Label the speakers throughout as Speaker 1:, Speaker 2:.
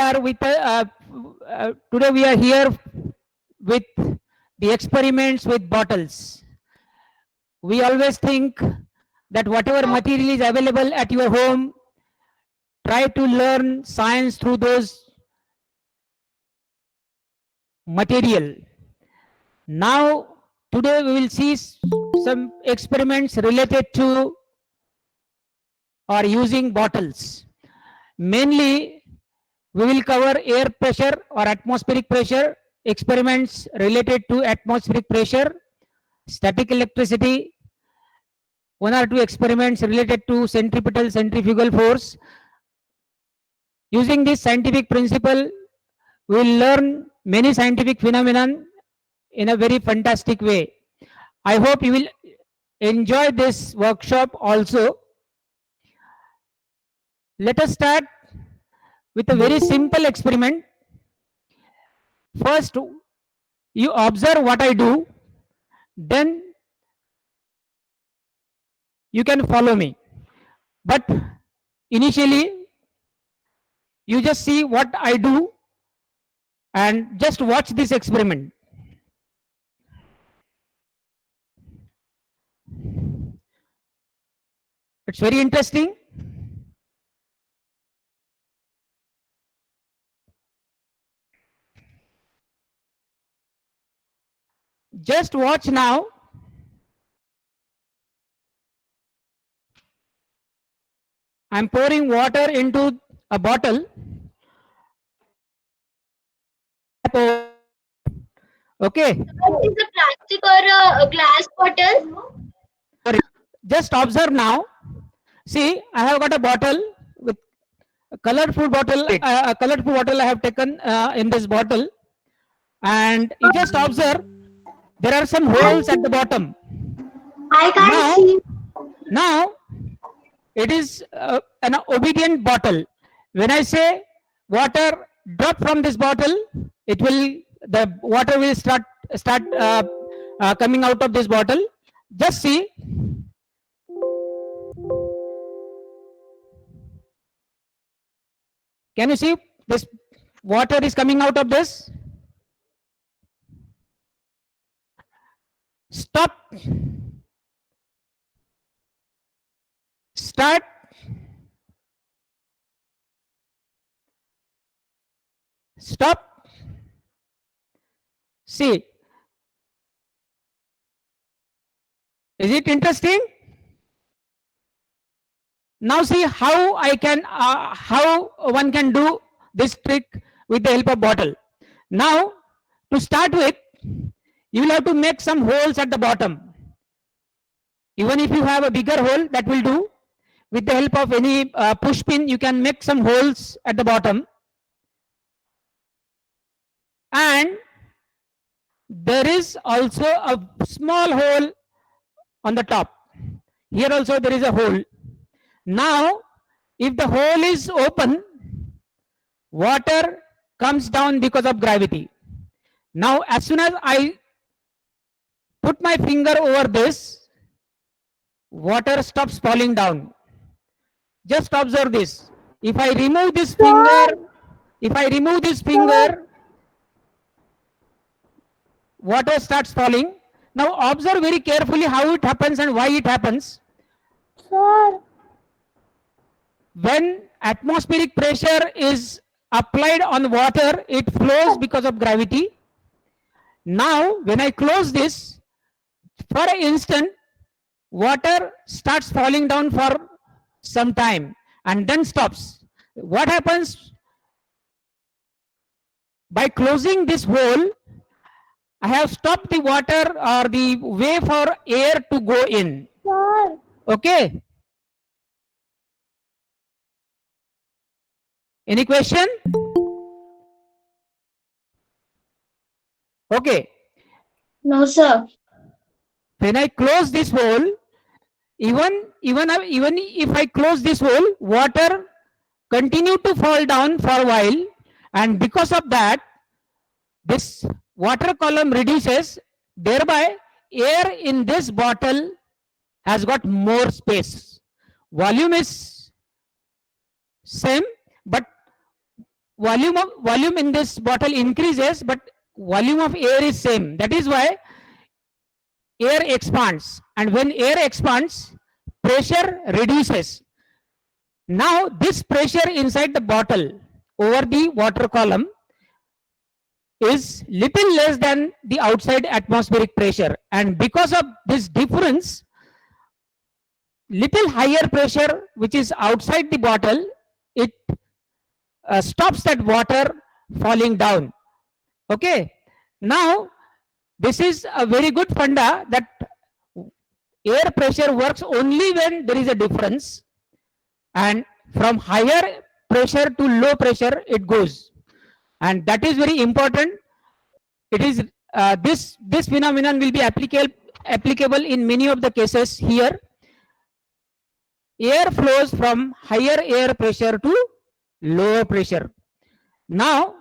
Speaker 1: are with today we are here with the experiments with bottles. We always think that whatever material is available at your home, try to learn science through those material. Now, today we will see some experiments related to or using bottles. Mainly, we will cover air pressure or atmospheric pressure, experiments related to atmospheric pressure, static electricity, one or two experiments related to centrifugal force. Using this scientific principle, we will learn many scientific phenomenon in a very fantastic way. I hope you will enjoy this workshop also. Let us start with a very simple experiment. First, you observe what I do, then you can follow me. But initially, you just see what I do and just watch this experiment. It's very interesting. Just watch now. I'm pouring water into a bottle. Okay.
Speaker 2: Is a plastic or a glass bottle?
Speaker 1: Just observe now. See, I have got a bottle with a colorful bottle. A colorful bottle I have taken in this bottle, and you just observe. There are some holes at the bottom.
Speaker 2: I can't see.
Speaker 1: Now, it is an obedient bottle. When I say water drop from this bottle, the water will start coming out of this bottle. Just see. Can you see this water is coming out of this? Stop. Start. Stop. See. Is it interesting? Now see how how one can do this trick with the help of bottle. Now, to start with, you will have to make some holes at the bottom. Even if you have a bigger hole, that will do. With the help of any push pin, you can make some holes at the bottom. And there is also a small hole on the top. Here also there is a hole. Now, if the hole is open, water comes down because of gravity. Now, as soon as I put my finger over this, water stops falling down. Just observe this. If I remove this finger, water starts falling. Now observe very carefully how it happens and why it happens.
Speaker 2: Sir.
Speaker 1: When atmospheric pressure is applied on water, it flows because of gravity. Now, when I close this, for an instant, water starts falling down for some time and then stops. What happens? By closing this hole, I have stopped the water or the way for air to go in.
Speaker 2: Sir.
Speaker 1: Okay. Any question? Okay.
Speaker 2: No, sir.
Speaker 1: When I close this hole, even if I close this hole, water continue to fall down for a while, and because of that, this water column reduces. Thereby, air in this bottle has got more space. Volume is same, but volume in this bottle increases, but volume of air is same. That is why air expands, and when air expands, pressure reduces. Now this pressure inside the bottle over the water column is little less than the outside atmospheric pressure, and because of this difference, little higher pressure which is outside the bottle, it stops that water falling down. Okay, now this is a very good funda that air pressure works only when there is a difference, and from higher pressure to low pressure it goes, and that is very important. It is this phenomenon will be applicable in many of the cases. Here air flows from higher air pressure to lower pressure. Now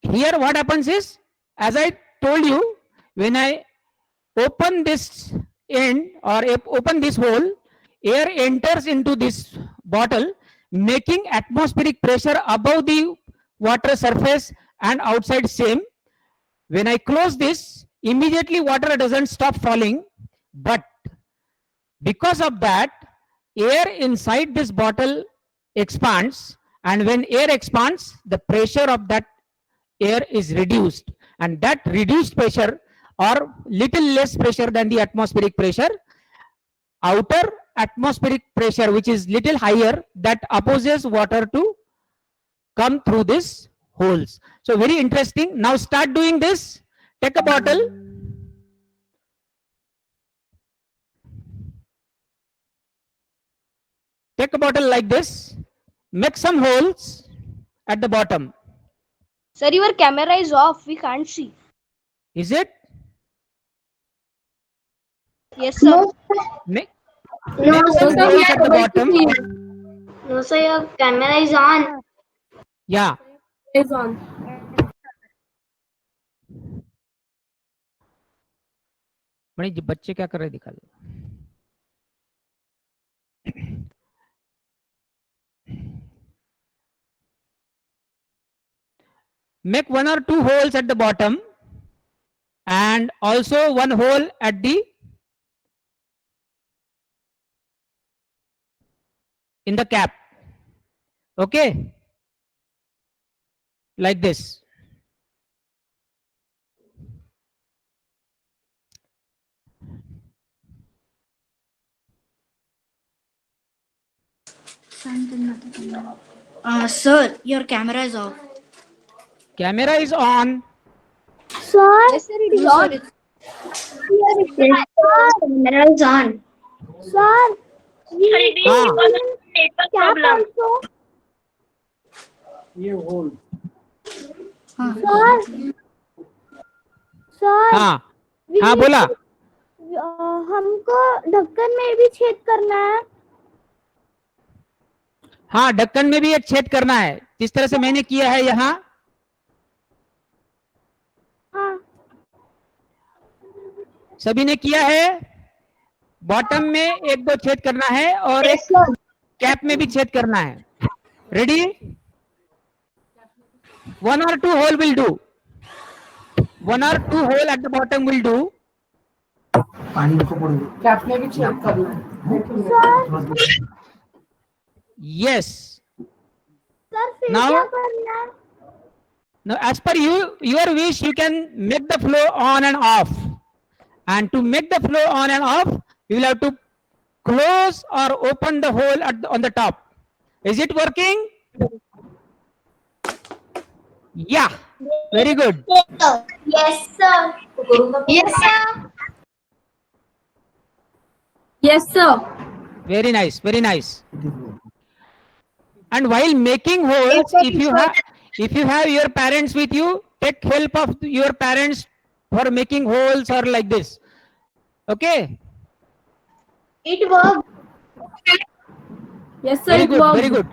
Speaker 1: here what happens is, as I told you, when I open this end or open this hole, air enters into this bottle, making atmospheric pressure above the water surface and outside same. When I close this, immediately water doesn't stop falling, but because of that, air inside this bottle expands, and when air expands, the pressure of that air is reduced, and that reduced pressure or little less pressure than the atmospheric pressure, outer atmospheric pressure which is little higher, that opposes water to come through these holes. So very interesting. Now start doing this. Take a bottle, take a bottle like this, make some holes at the bottom.
Speaker 3: Sir, your camera is off. We can't see.
Speaker 1: Is it?
Speaker 3: Yes, sir.
Speaker 1: Make
Speaker 2: No,
Speaker 1: some
Speaker 2: sir,
Speaker 1: holes at the bottom.
Speaker 2: no, sir, your camera is on.
Speaker 1: Yeah.
Speaker 4: Is on.
Speaker 1: Mani ji बच्चे क्या कर रहे दिखा दो. Make one or two holes at the bottom and also one hole at the in the cap. Okay, like this.
Speaker 5: Sir, your camera is off.
Speaker 1: Camera is on.
Speaker 2: Sir,
Speaker 3: Yes, sir, it is on.
Speaker 2: camera is on. Sir,
Speaker 1: हाँ,
Speaker 2: cap also. Sir
Speaker 1: हाँ, हाँ बोला.
Speaker 2: हमको ढक्कन में भी छेद करना है.
Speaker 1: हाँ, ढक्कन में भी एक छेद करना है, जिस तरह से मैंने किया है यहाँ.
Speaker 2: हाँ.
Speaker 1: सभी ने किया है. बॉटम में एक दो छेद करना है और एक कैप में भी छेद करना है. Ready? One or two hole will do. One or two hole at the bottom will do.
Speaker 4: Cap में भी छेद करना है.
Speaker 1: Yes.
Speaker 2: सर फिर
Speaker 1: Now-
Speaker 2: क्या करना है?
Speaker 1: Now, as per your wish, you can make the flow on and off. And to make the flow on and off, you will have to close or open the hole on the top. Is it working? Yeah. Very good.
Speaker 2: Yes, sir. Yes, sir.
Speaker 4: Yes, sir.
Speaker 1: Very nice. Very nice. And while making holes, if you have your parents with you, take help of your parents for making holes or like this. Okay.
Speaker 2: It worked.
Speaker 4: Yes, sir.
Speaker 1: Very
Speaker 4: It
Speaker 1: good.
Speaker 4: worked.
Speaker 1: Very good.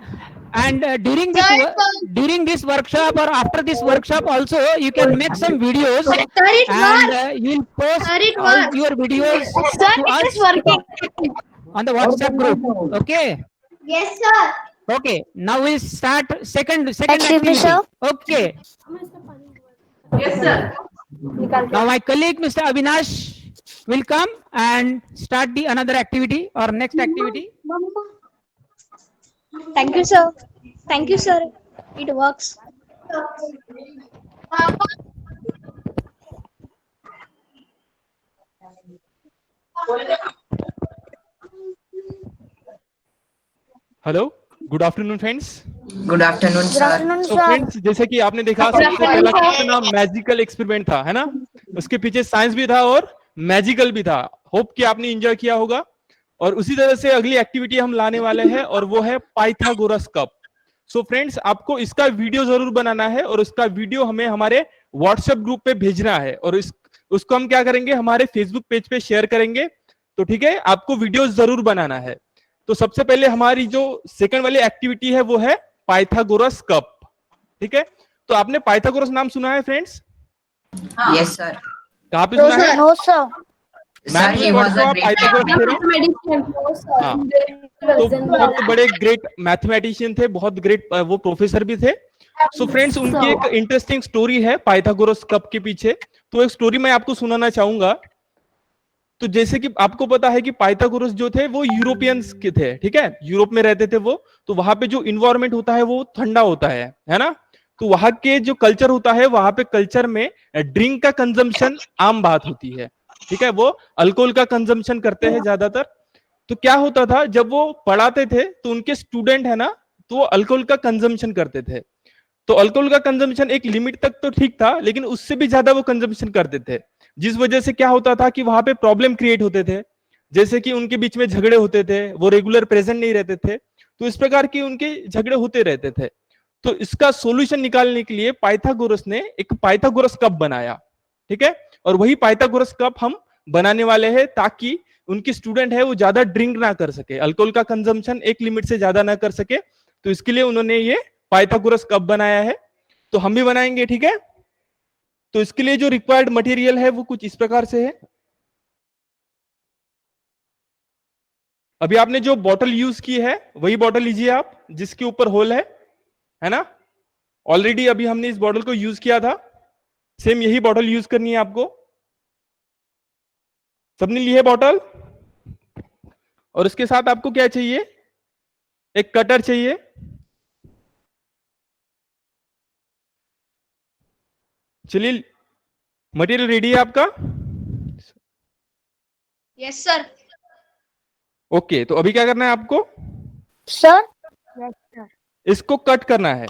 Speaker 1: And during this workshop or after this workshop also, you can make some videos
Speaker 2: Sir, it
Speaker 1: and
Speaker 2: worked.
Speaker 1: you will post
Speaker 2: Sir, it
Speaker 1: all
Speaker 2: worked.
Speaker 1: your videos
Speaker 2: Sir,
Speaker 1: to
Speaker 2: it is
Speaker 1: us
Speaker 2: working.
Speaker 1: on the WhatsApp group. Okay.
Speaker 2: Yes, sir.
Speaker 1: Okay, now we start second
Speaker 2: Activity,
Speaker 1: activity.
Speaker 2: sir.
Speaker 1: Okay,
Speaker 4: Yes, sir.
Speaker 1: now my colleague Mr. Avinash will come and start the another activity or next activity.
Speaker 3: Thank you, sir. Thank you, sir. It works.
Speaker 6: Hello, good afternoon friends.
Speaker 7: Good afternoon
Speaker 2: Good
Speaker 7: sir.
Speaker 2: afternoon,
Speaker 6: तो
Speaker 2: sir.
Speaker 6: Friends, जैसे कि आपने देखा सबसे पहला कितना magical experiment था, है ना? उसके पीछे साइंस भी था और मैजिकल भी था। होप कि आपने एंजॉय किया होगा। और उसी तरह से अगली एक्टिविटी हम लाने वाले हैं और वो है पाइथागोरस कप। सो फ्रेंड्स, आपको इसका वीडियो जरूर बनाना है और उसका वीडियो हमें हमारे व्हाट्सएप ग्रुप पे भेजना है और उसको हम क्या करेंगे, हमारे फेसबुक पेज पे शेयर करेंगे। तो ठीक है, आपको वीडियो जरूर बनाना है। तो सबसे पहले हमारी जो सेकंड वाली एक्टिविटी है वो है पाइथागोरस कप। ठीक है, तो आपने पाइथागोरस नाम सुना है फ्रेंड्स?
Speaker 7: Yes sir.
Speaker 6: कहाँ पे सुना है?
Speaker 2: No, sir.
Speaker 7: Sir he was a great.
Speaker 6: हाँ, तो बहुत बड़े ग्रेट मैथमेटिशियन थे, बहुत ग्रेट वो प्रोफेसर भी थे। सो फ्रेंड्स, उनकी एक इंटरेस्टिंग स्टोरी है पाइथागोरस कप के पीछे। तो एक स्टोरी मैं आपको सुनाना चाहूंगा। तो जैसे कि आपको पता है कि पाइथागोरस जो थे वो यूरोपियंस के थे, ठीक है, यूरोप में रहते थे वो। तो वहां पे जो इन्वायरमेंट होता है वो ठंडा होता है ना? तो वहां के जो कल्चर होता है, वहां पे कल्चर में ड्रिंक का कंजम्पशन आम बात होती है। ठीक है, वो अल्कोहल का कंजम्पशन करते हैं ज्यादातर। तो क्या होता था, जब वो पढ़ाते थे तो उनके स्टूडेंट है ना, तो वो अल्कोहल का कंजम्पशन करते थे। तो अल्कोहल का कंजम्पशन एक लिमिट तक तो ठीक था, लेकिन उससे भी ज्यादा वो कंजम्पशन करते थे, जिस वजह से क्या होता था कि वहां पे प्रॉब्लम क्रिएट होते थे। जैसे कि उनके बीच में झगड़े होते थे, वो रेगुलर प्रेजेंट नहीं रहते थे। तो इस प्रकार की उनके झगड़े होते रहते थे। तो इसका सॉल्यूशन निकालने के लिए पाइथागोरस ने एक पाइथागोरस कप बनाया। ठीक है, और वही पाइथागोरस कप हम बनाने वाले हैं ताकि उनके स्टूडेंट है वो ज्यादा ड्रिंक ना कर सके, अल्कोहल का कंजम्पशन एक लिमिट से ज्यादा ना कर सके। तो इसके लिए उन्होंने ये पाइथागोरस कप बनाया है। तो हम भी बनाएंगे, ठीक है। तो इसके लिए जो रिक्वायर्ड मटेरियल है वो कुछ इस प्रकार से है। अभी आपने जो बॉटल यूज की है वही बॉटल लीजिए आप, जिसके ऊपर होल है ना? ऑलरेडी अभी हमने इस बॉटल को यूज किया था, सेम यही बॉटल यूज करनी है आपको। सबने ली है बॉटल? और उसके साथ आपको क्या चाहिए? एक कटर चाहिए। चलिए, मटेरियल रेडी है आपका?
Speaker 3: Yes, sir.
Speaker 6: ओके, तो अभी क्या करना है आपको?
Speaker 2: Sir?
Speaker 6: इसको कट करना है,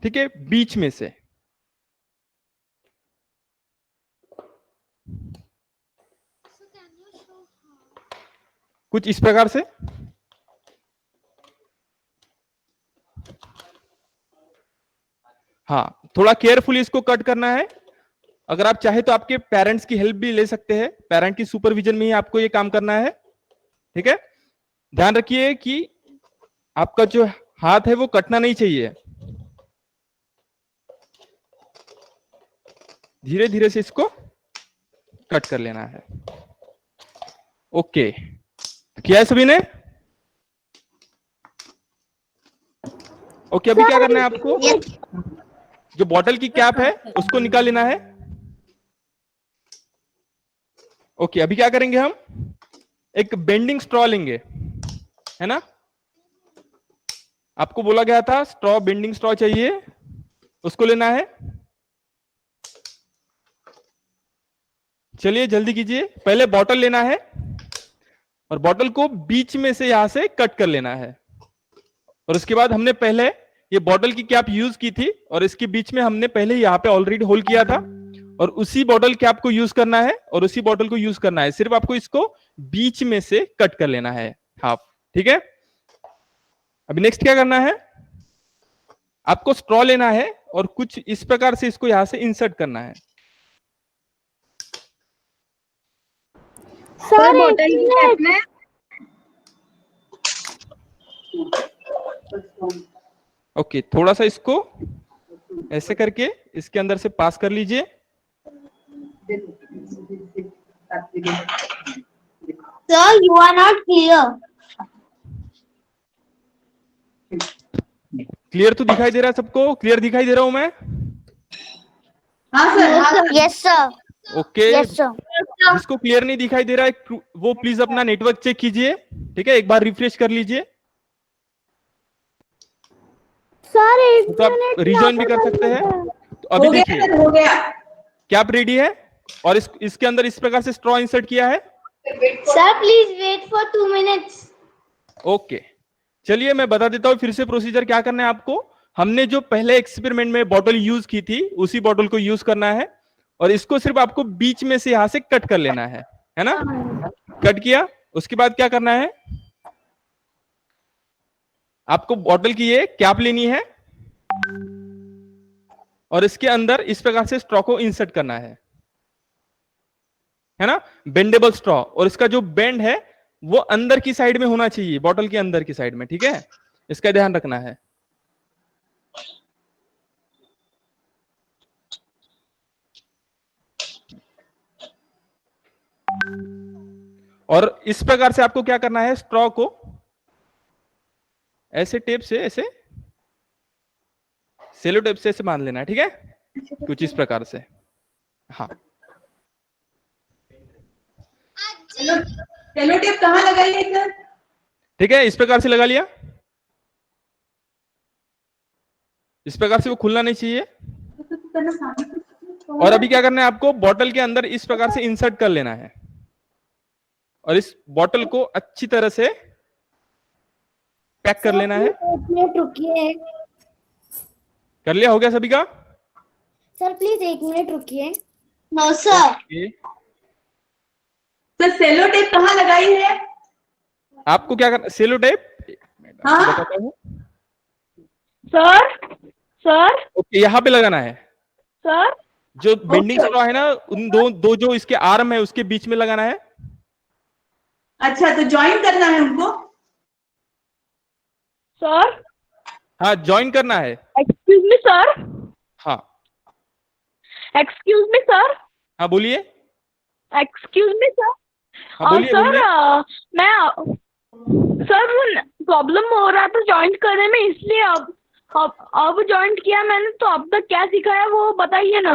Speaker 6: ठीक है, बीच में से। कुछ इस प्रकार से। हाँ, थोड़ा केयरफुली इसको कट करना है। अगर आप चाहे तो आपके पेरेंट्स की हेल्प भी ले सकते हैं, पेरेंट की सुपरविजन में ही आपको ये काम करना है। ठीक है, ध्यान रखिए कि आपका जो हाथ है वो कटना नहीं चाहिए। धीरे धीरे से इसको कट कर लेना है। ओके, किया है सभी ने? ओके, अभी क्या करना है आपको? जो बॉटल की कैप है उसको निकाल लेना है। ओके, अभी क्या करेंगे हम? एक बेंडिंग स्ट्रॉ लेंगे, है ना? आपको बोला गया था स्ट्रॉ, बेंडिंग स्ट्रॉ चाहिए, उसको लेना है। चलिए जल्दी कीजिए। पहले बॉटल लेना है और बॉटल को बीच में से यहां से कट कर लेना है। और उसके बाद हमने पहले ये बॉटल की कैप यूज की थी और इसके बीच में हमने पहले यहां पे ऑलरेडी होल किया था, और उसी बॉटल कैप को यूज करना है और उसी बॉटल को यूज करना है। सिर्फ आपको इसको बीच में से कट कर लेना है, हाफ। ठीक है, अभी नेक्स्ट क्या करना है? आपको स्ट्रॉ लेना है और कुछ इस प्रकार से इसको यहां से इंसर्ट करना है।
Speaker 2: सर, बॉटल की कैप में
Speaker 6: ओके, थोड़ा सा इसको ऐसे करके इसके अंदर से पास कर लीजिए।
Speaker 3: Sir, you are not clear.
Speaker 6: Clear तो दिखाई दे रहा है सबको? क्लियर दिखाई दे रहा हूं मैं?
Speaker 4: हाँ sir.
Speaker 2: Yes sir.
Speaker 6: Okay,
Speaker 2: yes sir.
Speaker 6: जिसको क्लियर नहीं दिखाई दे रहा है वो प्लीज अपना नेटवर्क चेक कीजिए, ठीक है? एक बार रिफ्रेश कर लीजिए,
Speaker 2: सर एक
Speaker 6: तो आप
Speaker 2: मिनट
Speaker 6: रिजॉइन भी कर सकते हैं। तो अभी
Speaker 4: हो गया
Speaker 6: देखिए,
Speaker 4: सर, हो गया।
Speaker 6: क्या आप रेडी है? और इसके अंदर इस प्रकार से स्ट्रॉ इंसर्ट किया है।
Speaker 2: Sir please wait for 2 minutes.
Speaker 6: Okay, चलिए मैं बता देता हूं फिर से प्रोसीजर क्या करना है आपको। हमने जो पहले एक्सपेरिमेंट में बॉटल यूज की थी उसी बॉटल को यूज करना है, और इसको सिर्फ आपको बीच में से यहां से कट कर लेना है ना? कट किया, उसके बाद क्या करना है, आपको बॉटल की ये कैप लेनी है और इसके अंदर इस प्रकार से स्ट्रॉ को इंसर्ट करना है ना? बेंडेबल स्ट्रॉ, और इसका जो बेंड है वो अंदर की साइड में होना चाहिए, बॉटल के अंदर की साइड में, ठीक है? इसका ध्यान रखना है। और इस प्रकार से आपको क्या करना है, स्ट्रॉ को ऐसे टेप से, ऐसे सेलो टेप से ऐसे बांध लेना है, ठीक है? कुछ इस प्रकार से। हाँ,
Speaker 4: सेलो टेप कहाँ लगाई है सर?
Speaker 6: ठीक है, इस प्रकार से लगा लिया। इस प्रकार से वो खुलना नहीं चाहिए। और अभी क्या करना है आपको, बॉटल के अंदर इस प्रकार से इंसर्ट कर लेना है और इस बॉटल को अच्छी तरह से पैक कर लेना है।
Speaker 2: एक मिनट रुकिए।
Speaker 6: कर लिया? हो गया सभी का?
Speaker 2: सर प्लीज 1 मिनट रुकिए।
Speaker 3: No sir.
Speaker 6: Okay.
Speaker 4: Sir cello tape कहाँ लगाई है?
Speaker 6: आपको क्या करना, सेलो टेप
Speaker 4: हाँ।
Speaker 6: बताता हूँ।
Speaker 3: सर सर
Speaker 6: ओके, यहाँ पे लगाना है।
Speaker 3: सर
Speaker 6: जो बेंडिंग स्ट्रॉ है ना, उन दो जो इसके आर्म है उसके बीच में लगाना है।
Speaker 4: अच्छा, तो ज्वाइन करना है उनको?
Speaker 3: सर
Speaker 6: हाँ, ज्वाइन करना है।
Speaker 3: Excuse me sir.
Speaker 6: हाँ
Speaker 3: एक्सक्यूज मी सर।
Speaker 6: हाँ, बोलिए।
Speaker 3: Excuse me sir.
Speaker 6: हाँ, बोलिए
Speaker 3: सर
Speaker 6: बोलिए।
Speaker 3: मैं सर वो प्रॉब्लम हो रहा था ज्वाइंट करने में, इसलिए अब ज्वाइंट किया मैंने, तो अब तक क्या सिखाया वो बताइए ना।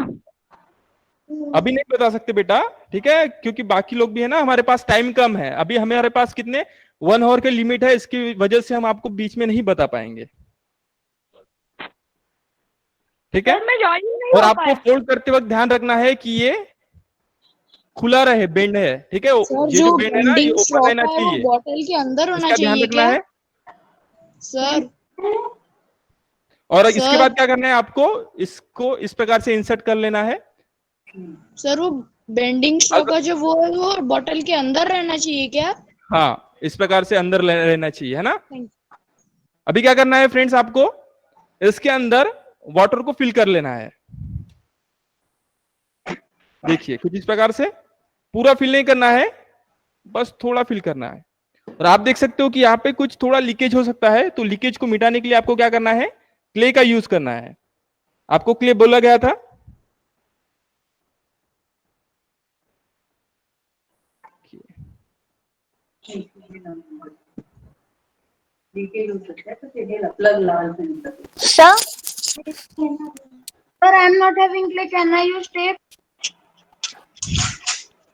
Speaker 6: अभी नहीं बता सकते बेटा, ठीक है? क्योंकि बाकी लोग भी है ना, हमारे पास टाइम कम है। अभी हमारे पास कितने 1 आवर के लिमिट है, इसकी वजह से हम आपको बीच में नहीं बता पाएंगे, ठीक है?
Speaker 3: सर मैं ज्वाइन नहीं
Speaker 6: और
Speaker 3: हो
Speaker 6: आपको
Speaker 3: पाया।
Speaker 6: फोल्ड करते वक्त ध्यान रखना है कि ये खुला रहे, बेंड है, ठीक है?
Speaker 8: सर
Speaker 6: ये
Speaker 8: जो
Speaker 6: बेंड है ना, ये
Speaker 8: बेंडिंग
Speaker 6: ओपन
Speaker 8: स्ट्रॉप
Speaker 6: रहना
Speaker 8: है वो
Speaker 6: चाहिए,
Speaker 8: बॉटल के अंदर होना
Speaker 6: इसका ध्यान
Speaker 8: चाहिए
Speaker 6: रखना
Speaker 8: क्या?
Speaker 6: है।
Speaker 8: सर
Speaker 6: और इसके
Speaker 8: सर।
Speaker 6: बाद क्या करना है आपको, इसको इस प्रकार से इंसर्ट कर लेना है।
Speaker 8: सर वो बेंडिंग स्ट्रॉप का जो वो है वो बॉटल के अंदर रहना चाहिए क्या?
Speaker 6: हाँ, इस प्रकार से अंदर रहना चाहिए, है ना? अभी क्या करना है फ्रेंड्स, आपको इसके अंदर वाटर को फिल कर लेना है। देखिए, कुछ इस प्रकार से, पूरा फिल नहीं करना है, बस थोड़ा फिल करना है। और आप देख सकते हो कि यहाँ पे कुछ थोड़ा लीकेज हो सकता है, तो लीकेज को मिटाने के लिए आपको क्या करना है, क्ले का यूज करना है। आपको क्ले बोला गया था,
Speaker 2: Sir? Sir, I am not having clay. Can I use tape?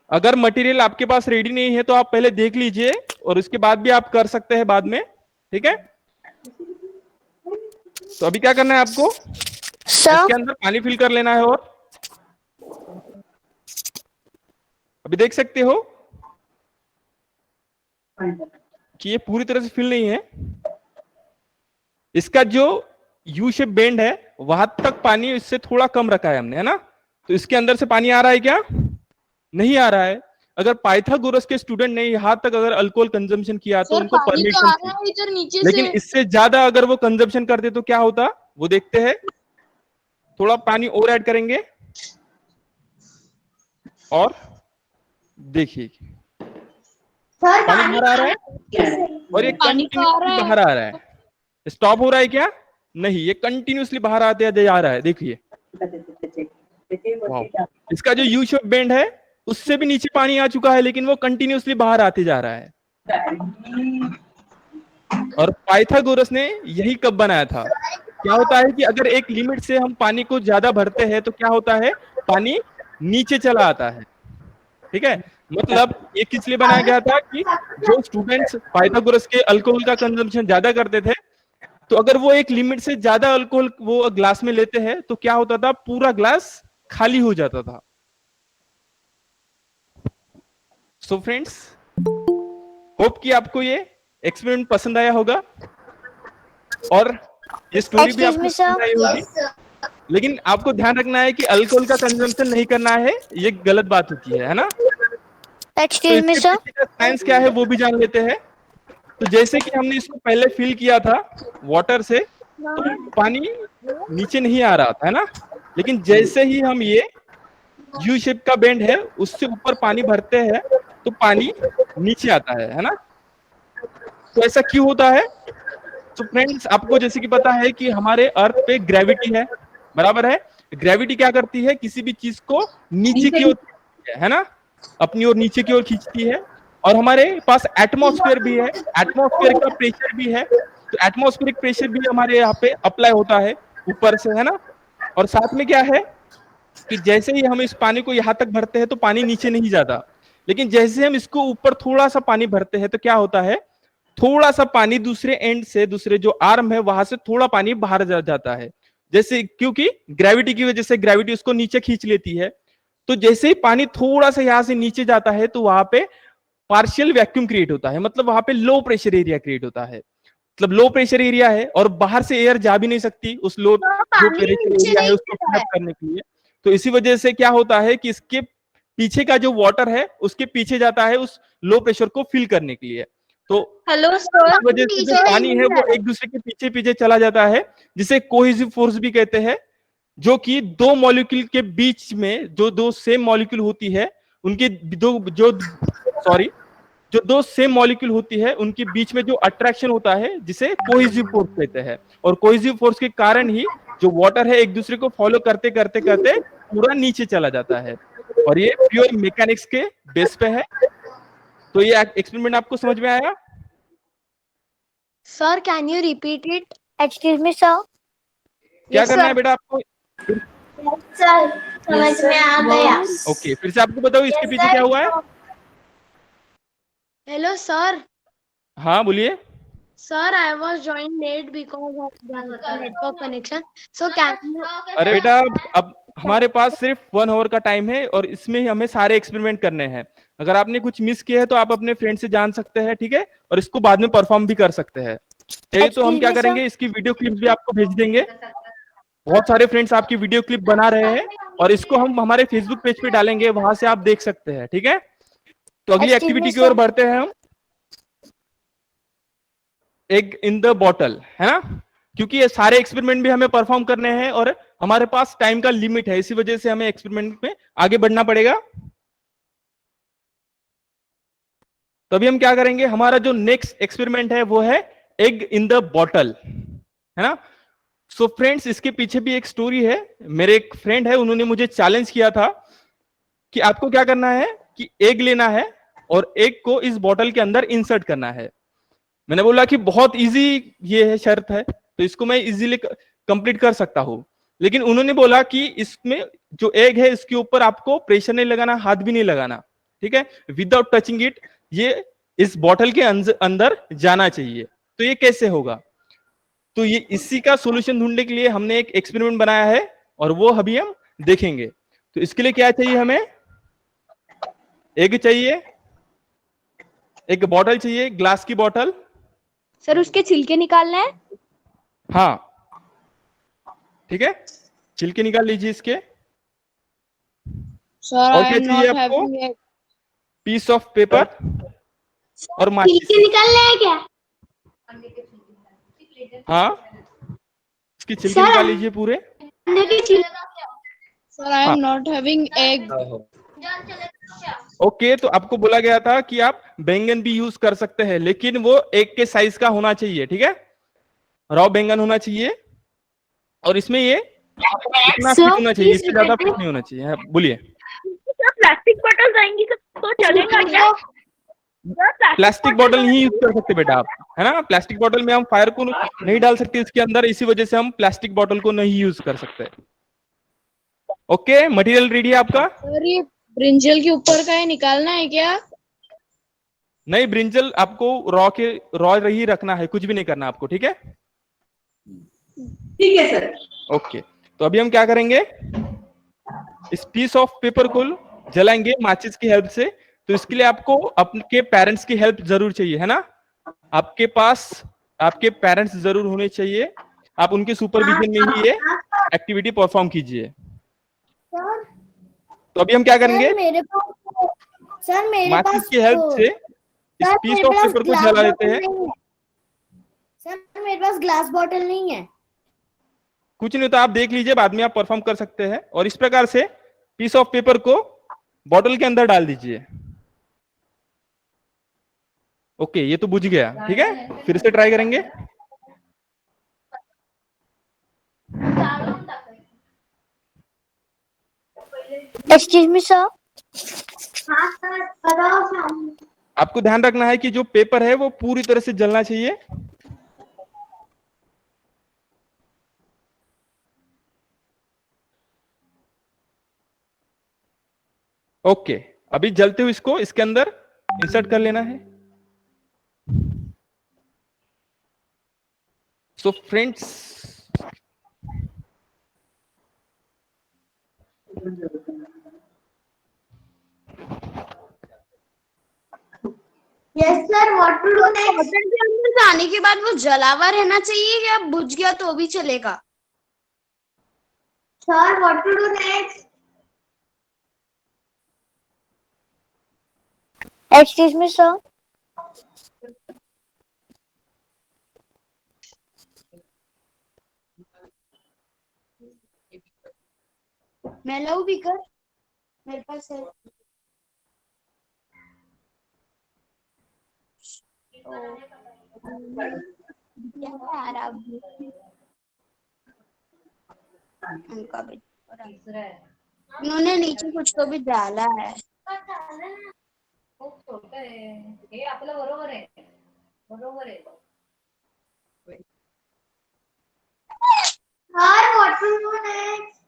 Speaker 6: अगर मटेरियल आपके पास रेडी नहीं है तो आप पहले देख लीजिए और उसके बाद भी आप कर सकते हैं बाद में, ठीक है? तो अभी क्या करना है आपको, इसके अंदर पानी फिल कर लेना है। और अभी देख सकते हो कि ये पूरी तरह से फिल नहीं है। इसका जो यू शेप बेंड है वहां तक पानी इससे थोड़ा कम रखा है हमने, है ना? तो इसके अंदर से पानी आ रहा है क्या? नहीं आ रहा है। अगर पाइथागोरस के स्टूडेंट ने यहाँ तक अगर अल्कोहल कंजम्पशन किया तो
Speaker 8: सर
Speaker 6: उनको
Speaker 8: पानी तो
Speaker 6: परमिशन
Speaker 8: आ
Speaker 6: थी,
Speaker 8: रहा है इधर नीचे
Speaker 6: लेकिन
Speaker 8: से।
Speaker 6: इससे ज्यादा अगर वो कंजम्पशन करते तो क्या होता, वो देखते हैं। थोड़ा पानी और ऐड करेंगे और देखिए पानी बाहर आ रहा है और ये
Speaker 8: पानी तो आ रहा है।
Speaker 6: बाहर आ रहा है। स्टॉप हो रहा है क्या? नहीं, ये कंटिन्यूअसली बाहर आते जा रहा है। देखिए, वाओ, इसका जो यू शेप बेंड है उससे भी नीचे पानी आ चुका है, लेकिन वो कंटिन्यूअसली बाहर आते जा रहा है। और पाइथागोरस ने यही कप बनाया था। क्या होता है कि अगर एक लिमिट से हम पानी को ज्यादा भरते हैं तो क्या होता है, पानी नीचे चला आता है। ठीक है, मतलब ये किस लिए बनाया गया था कि जो स्टूडेंट्स पाइथागोरस के अल्कोहल का कंजम्पशन ज्यादा करते थे, तो अगर वो एक लिमिट से ज्यादा अल्कोहल वो ग्लास में लेते हैं तो क्या होता था, पूरा ग्लास खाली हो जाता था। सो फ्रेंड्स, होप कि आपको ये एक्सपेरिमेंट पसंद आया होगा और ये स्टोरी भी आपको पसंद आई होगी। लेकिन आपको ध्यान रखना है कि अल्कोहल का कंजम्पशन नहीं करना है, ये गलत बात होती है ना।
Speaker 2: एक्सक्यूज मी सर,
Speaker 6: साइंस क्या है वो भी जान लेते हैं। तो जैसे कि हमने इसको पहले फिल किया था वाटर से, तो पानी नीचे नहीं आ रहा था, है ना। लेकिन जैसे ही हम ये यू शेप का बेंड है उससे ऊपर पानी भरते हैं तो पानी नीचे आता है ना। तो ऐसा क्यों होता है? तो फ्रेंड्स, आपको जैसे कि पता है कि हमारे अर्थ पे ग्रेविटी है, बराबर है। ग्रेविटी क्या करती है, किसी भी चीज को नीचे की ओर, है ना, अपनी ओर नीचे की ओर खींचती है। और हमारे पास एटमॉस्फेयर भी है, एटमॉस्फेयर का प्रेशर भी है, तो एटमॉस्फेरिक प्रेशर भी हमारे यहाँ पे अप्लाई होता है ऊपर से, है ना। और साथ में क्या है कि जैसे ही हम इस पानी को यहाँ तक भरते हैं तो पानी नीचे नहीं जाता, लेकिन जैसे हम इसको ऊपर थोड़ा सा पानी भरते हैं तो क्या होता है, थोड़ा सा पानी दूसरे एंड से, दूसरे जो आर्म है वहां से थोड़ा पानी बाहर जाता है। जैसे क्योंकि ग्रेविटी की वजह से ग्रेविटी उसको नीचे खींच लेती है, तो जैसे ही पानी थोड़ा सा यहाँ से नीचे जाता है तो वहां पे पार्शियल वैक्यूम क्रिएट होता है, मतलब वहां पे लो प्रेशर एरिया क्रिएट होता है। मतलब लो प्रेशर एरिया है और बाहर से एयर जा भी नहीं सकती उस लो जो प्रेशर एरिया है उसको फिल अप करने के लिए। तो इसी वजह से क्या होता है कि इसके पीछे का जो वाटर है उसके पीछे जाता है उस लो प्रेशर को फिल करने के लिए। तो
Speaker 3: हेलो
Speaker 6: इस वजह से जो पानी है वो एक दूसरे के पीछे पीछे चला जाता है, जिसे कोहेसिव फोर्स भी कहते हैं, जो कि दो मॉलिक्यूल के बीच में जो दो सेम मॉलिक्यूल होती है उनके जो दो सेम मॉलिक्यूल होती है उनके बीच में जो अट्रैक्शन होता है जिसे कोहेसिव फोर्स कहते हैं। और कोहेसिव फोर्स के कारण ही जो वाटर है एक दूसरे को फॉलो करते करते करते पूरा नीचे चला जाता है। और ये प्योर मैकेनिक्स के बेस पे है। तो ये एक्सपेरिमेंट आपको समझ में आया?
Speaker 2: Sir can you repeat it? Excuse me sir,
Speaker 6: क्या करना है बेटा आपको?
Speaker 2: सर समझ में आ गया।
Speaker 6: ओके, फिर से आपको बताओ इसके पीछे क्या हुआ है।
Speaker 8: Hello sir.
Speaker 6: हाँ बोलिए।
Speaker 8: Sir, I was joined late because of the network connection. So can you...
Speaker 6: अरे बेटा, अब हमारे पास सिर्फ 1 आवर का टाइम है और इसमें ही हमें सारे एक्सपेरिमेंट करने हैं। अगर आपने कुछ मिस किया है तो आप अपने फ्रेंड से जान सकते हैं, ठीक है, और इसको बाद में परफॉर्म भी कर सकते हैं। चाहिए तो हम क्या करेंगे, इसकी वीडियो क्लिप भी आपको भेज देंगे। बहुत सारे फ्रेंड्स आपकी वीडियो क्लिप बना रहे हैं और इसको हम हमारे फेसबुक पेज पे डालेंगे, वहां से आप देख सकते हैं, ठीक है। तो अगली एक्टिविटी की ओर बढ़ते हैं हम। एग इन द बॉटल, है ना, क्योंकि ये सारे एक्सपेरिमेंट भी हमें परफॉर्म करने हैं और हमारे पास टाइम का लिमिट है, इसी वजह से हमें एक्सपेरिमेंट में आगे बढ़ना पड़ेगा। तो अभी हम क्या करेंगे, हमारा जो नेक्स्ट एक्सपेरिमेंट है वो है एग इन द बॉटल, है ना। सो फ्रेंड्स, इसके पीछे भी एक स्टोरी है। मेरे एक फ्रेंड है, उन्होंने मुझे चैलेंज किया था कि आपको क्या करना है कि एग लेना है और एग को इस बॉटल के अंदर इंसर्ट करना है। मैंने बोला कि बहुत इजी ये है, शर्त है, तो इसको मैं इजीली कंप्लीट कर सकता हूं। लेकिन उन्होंने बोला कि इसमें जो एग है इसके ऊपर आपको प्रेशर नहीं लगाना, हाथ भी नहीं लगाना, ठीक है, विदाउट टचिंग इट ये इस बॉटल के अंदर जाना चाहिए। तो ये कैसे होगा? तो ये इसी का सॉल्यूशन ढूंढने के लिए हमने एक एक्सपेरिमेंट बनाया है और वो अभी हम देखेंगे। तो इसके लिए क्या चाहिए, हमें एग चाहिए, एक बॉटल चाहिए, ग्लास की बॉटल।
Speaker 2: सर उसके छिलके निकालने हैं?
Speaker 6: हाँ ठीक है, छिलके निकाल लीजिए इसके।
Speaker 8: Sir,
Speaker 6: और
Speaker 8: I
Speaker 6: क्या
Speaker 8: am
Speaker 6: चाहिए
Speaker 8: not
Speaker 6: आपको?
Speaker 8: having a...
Speaker 6: piece of paper और माचिस।
Speaker 2: छिलके निकालने हैं क्या?
Speaker 6: हाँ, इसके छिलके निकाल लीजिए पूरे।
Speaker 8: Sir, I am not having egg.
Speaker 6: Okay, तो आपको बोला गया था कि आप बैंगन भी यूज कर सकते हैं, लेकिन वो एक के साइज का होना चाहिए, ठीक है, रॉ बैंगन होना चाहिए। और इसमें ये इतना फिट होना चाहिए, इससे ज्यादा फिट नहीं होना चाहिए। हाँ, बोलिए।
Speaker 3: प्लास्टिक बॉटल जाएंगी तो चलेगा क्या?
Speaker 6: प्लास्टिक बॉटल नहीं यूज कर सकते बेटा आप। है ना। प्लास्टिक बॉटल में हम फायर को नहीं डाल सकते इसके अंदर, इसी वजह से हम प्लास्टिक बॉटल को नहीं यूज कर सकते। ओके, मटेरियल रेडी है आपका?
Speaker 8: सर ये ब्रिंजल के ऊपर का है, निकालना है क्या?
Speaker 6: नहीं, ब्रिंजल आपको रॉ ही रखना है, कुछ भी नहीं करना आपको, ठीक है?
Speaker 4: ठीक है सर।
Speaker 6: ओके, तो अभी हम क्या करेंगे, इस पीस ऑफ पेपर को जलाएंगे माचिस की हेल्प से। तो इसके लिए आपको आपके पेरेंट्स की हेल्प जरूर चाहिए, है ना। आपके पास आपके पेरेंट्स जरूर होने चाहिए, आप उनके सुपरविजन में ही ये एक्टिविटी परफॉर्म कीजिए। तो अभी हम क्या करेंगे, माचिस की हेल्प से इस पीस ऑफ पेपर को जला देते हैं।
Speaker 2: सर मेरे पास ग्लास बॉटल नहीं है।
Speaker 6: कुछ नहीं होता, आप देख लीजिए, बाद में आप परफॉर्म कर सकते हैं। और इस प्रकार से पीस ऑफ पेपर को बॉटल के अंदर डाल दीजिए। ओके, ये तो बुझ गया, ठीक है। फिर से ट्राई करेंगे।
Speaker 2: Excuse me sir. हाँ सर,
Speaker 6: आपको ध्यान रखना है कि जो पेपर है वो पूरी तरह से जलना चाहिए। ओके, अभी जलते हुए इसको इसके अंदर इंसर्ट कर लेना है। So friends,
Speaker 2: yes sir, what to do next?
Speaker 8: Bottle के अंदर जाने के बाद वो जला हुआ रहना चाहिए या बुझ गया तो भी चलेगा?
Speaker 2: Sir what to do next? Excuse me sir.
Speaker 8: मैं लाऊं बीकर? मेरे पास है। उन्होंने नीचे कुछ तो भी डाला है।
Speaker 4: हे आपलं बरोबर आहे, बरोबर आहे।
Speaker 2: Sir what to do next?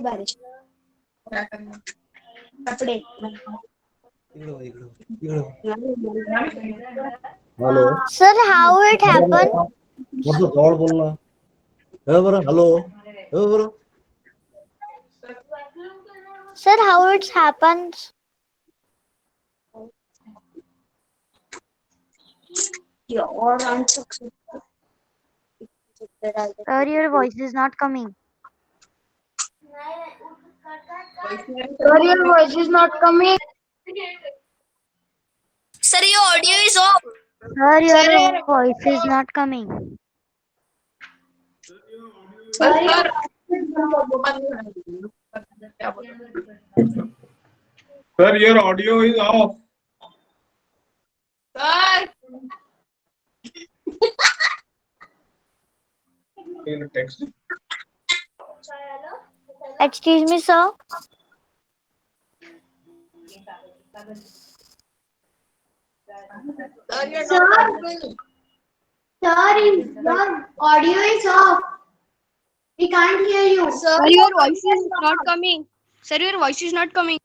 Speaker 8: बारिश कपड़े।
Speaker 9: Hello
Speaker 2: sir how it happen?
Speaker 9: कसं जवळ बोल ना, हे बरं. हॅलो, हे बरं.
Speaker 2: Sir how it happens? Sir, your voice is not coming.
Speaker 8: Sir, your voice is not coming.
Speaker 5: Sir, your audio is off.
Speaker 2: Sir, your voice is not coming.
Speaker 10: Sir, your audio is off.
Speaker 8: Sir.
Speaker 10: In text.
Speaker 2: Excuse me, sir. Sir, your audio is off. We can't hear you.
Speaker 8: Sir, your voice is not coming. Sir, your voice is not coming.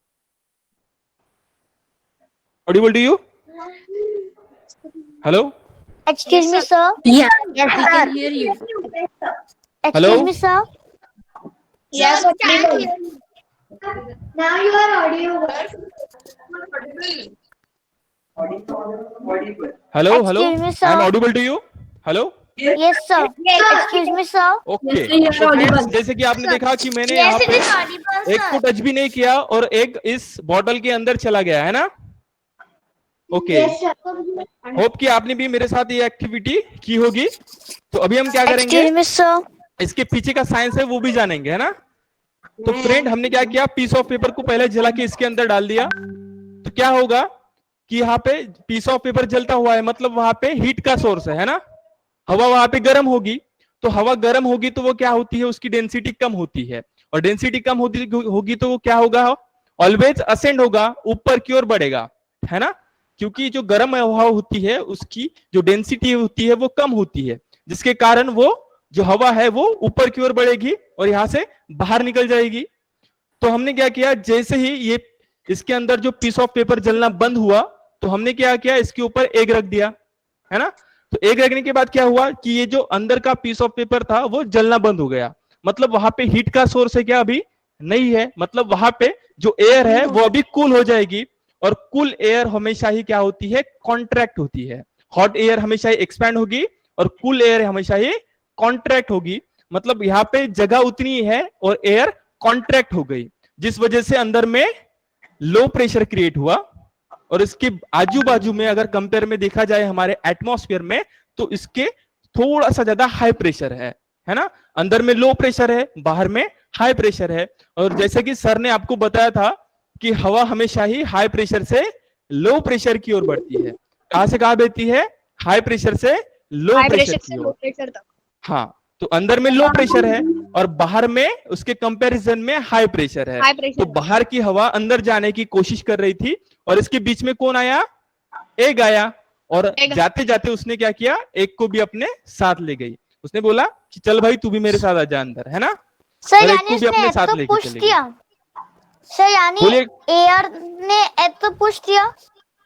Speaker 6: audible to you? Hello?
Speaker 2: Excuse me, sir.
Speaker 5: Yeah,
Speaker 2: Yes,
Speaker 5: we
Speaker 2: sir.
Speaker 5: can hear you.
Speaker 6: Hello?
Speaker 2: Excuse me, sir.
Speaker 8: Yes, audible.
Speaker 2: Now you are audible.
Speaker 6: Hello, hello.
Speaker 2: Excuse me, sir.
Speaker 6: I am audible to you? Hello?
Speaker 2: Yes, sir. Excuse me, sir.
Speaker 6: Okay,
Speaker 4: Yes, sir, you are audible.
Speaker 6: जैसे कि आपने देखा कि मैंने यहाँ पे
Speaker 2: audible,
Speaker 6: एक को टच भी नहीं किया और एक इस बॉटल के अंदर चला गया, है ना। Okay,
Speaker 2: Yes, sir.
Speaker 6: होप कि आपने भी मेरे साथ ये एक्टिविटी की होगी। तो अभी हम क्या करेंगे,
Speaker 2: Excuse me, sir.
Speaker 6: इसके पीछे का साइंस है वो भी जानेंगे, है ना। तो फ्रेंड, हमने क्या किया, पीस ऑफ पेपर को पहले जला के इसके अंदर डाल दिया। तो क्या होगा कि यहाँ पे पीस ऑफ पेपर जलता हुआ है, मतलब वहां पे हीट का सोर्स है ना। हवा वहां पे गर्म होगी, तो हवा गर्म होगी तो वो क्या होती है, उसकी डेंसिटी कम होती है, और डेंसिटी कम होगी तो वो क्या होगा, ऑलवेज असेंड होगा, ऊपर की ओर बढ़ेगा, है ना, क्योंकि जो गर्म हवा होती है उसकी जो डेंसिटी होती है वो कम होती है, जिसके कारण वो जो हवा है वो ऊपर की ओर बढ़ेगी और यहां से बाहर निकल जाएगी। तो हमने क्या किया, जैसे ही ये इसके अंदर जो पीस ऑफ पेपर जलना बंद हुआ तो हमने क्या किया, इसके ऊपर एग रख दिया, है ना। तो एग रखने के बाद क्या हुआ कि ये जो अंदर का पीस ऑफ पेपर था वो जलना बंद हो गया, मतलब वहां पे हीट का सोर्स है क्या, अभी नहीं है, मतलब वहां पे जो एयर है वो अभी कूल हो जाएगी, और कूल एयर हमेशा ही क्या होती है, कॉन्ट्रैक्ट होती है। हॉट एयर हमेशा ही एक्सपैंड होगी और कूल एयर हमेशा ही कॉन्ट्रैक्ट होगी, मतलब यहाँ पे जगह उतनी है और एयर कॉन्ट्रैक्ट हो गई, जिस वजह से अंदर में लो प्रेशर क्रिएट हुआ। और इसके आजू बाजू में अगर कंपेयर में देखा जाए हमारे एटमॉस्फेयर में, तो इसके थोड़ा सा ज्यादा हाई प्रेशर है ना, अंदर में लो प्रेशर है, बाहर में हाई प्रेशर है। और जैसे कि सर ने आपको बताया था कि हवा हमेशा ही हाई प्रेशर से लो प्रेशर की ओर बढ़ती है, कहां से कहां बढ़ती है, हाई प्रेशर से लो प्रेशर की ओर। हाँ, तो अंदर में लो प्रेशर है और बाहर में उसके कंपैरिजन में हाई प्रेशर है, तो बाहर की हवा अंदर जाने की कोशिश कर रही थी और इसके बीच में कौन आया, एग आया, और जाते जाते उसने क्या किया, एग को भी अपने साथ ले गई, उसने बोला कि चल भाई तू भी मेरे साथ आ जा अंदर, है ना,
Speaker 2: सर
Speaker 6: और एग
Speaker 2: यानी
Speaker 6: को भी अपने
Speaker 2: उसने
Speaker 6: साथ
Speaker 2: तो
Speaker 6: लेके
Speaker 2: पुश
Speaker 6: चली
Speaker 2: किया,
Speaker 6: गई।
Speaker 2: सर यानी
Speaker 6: बोलिए।
Speaker 2: एयर ने एग तो पुश किया।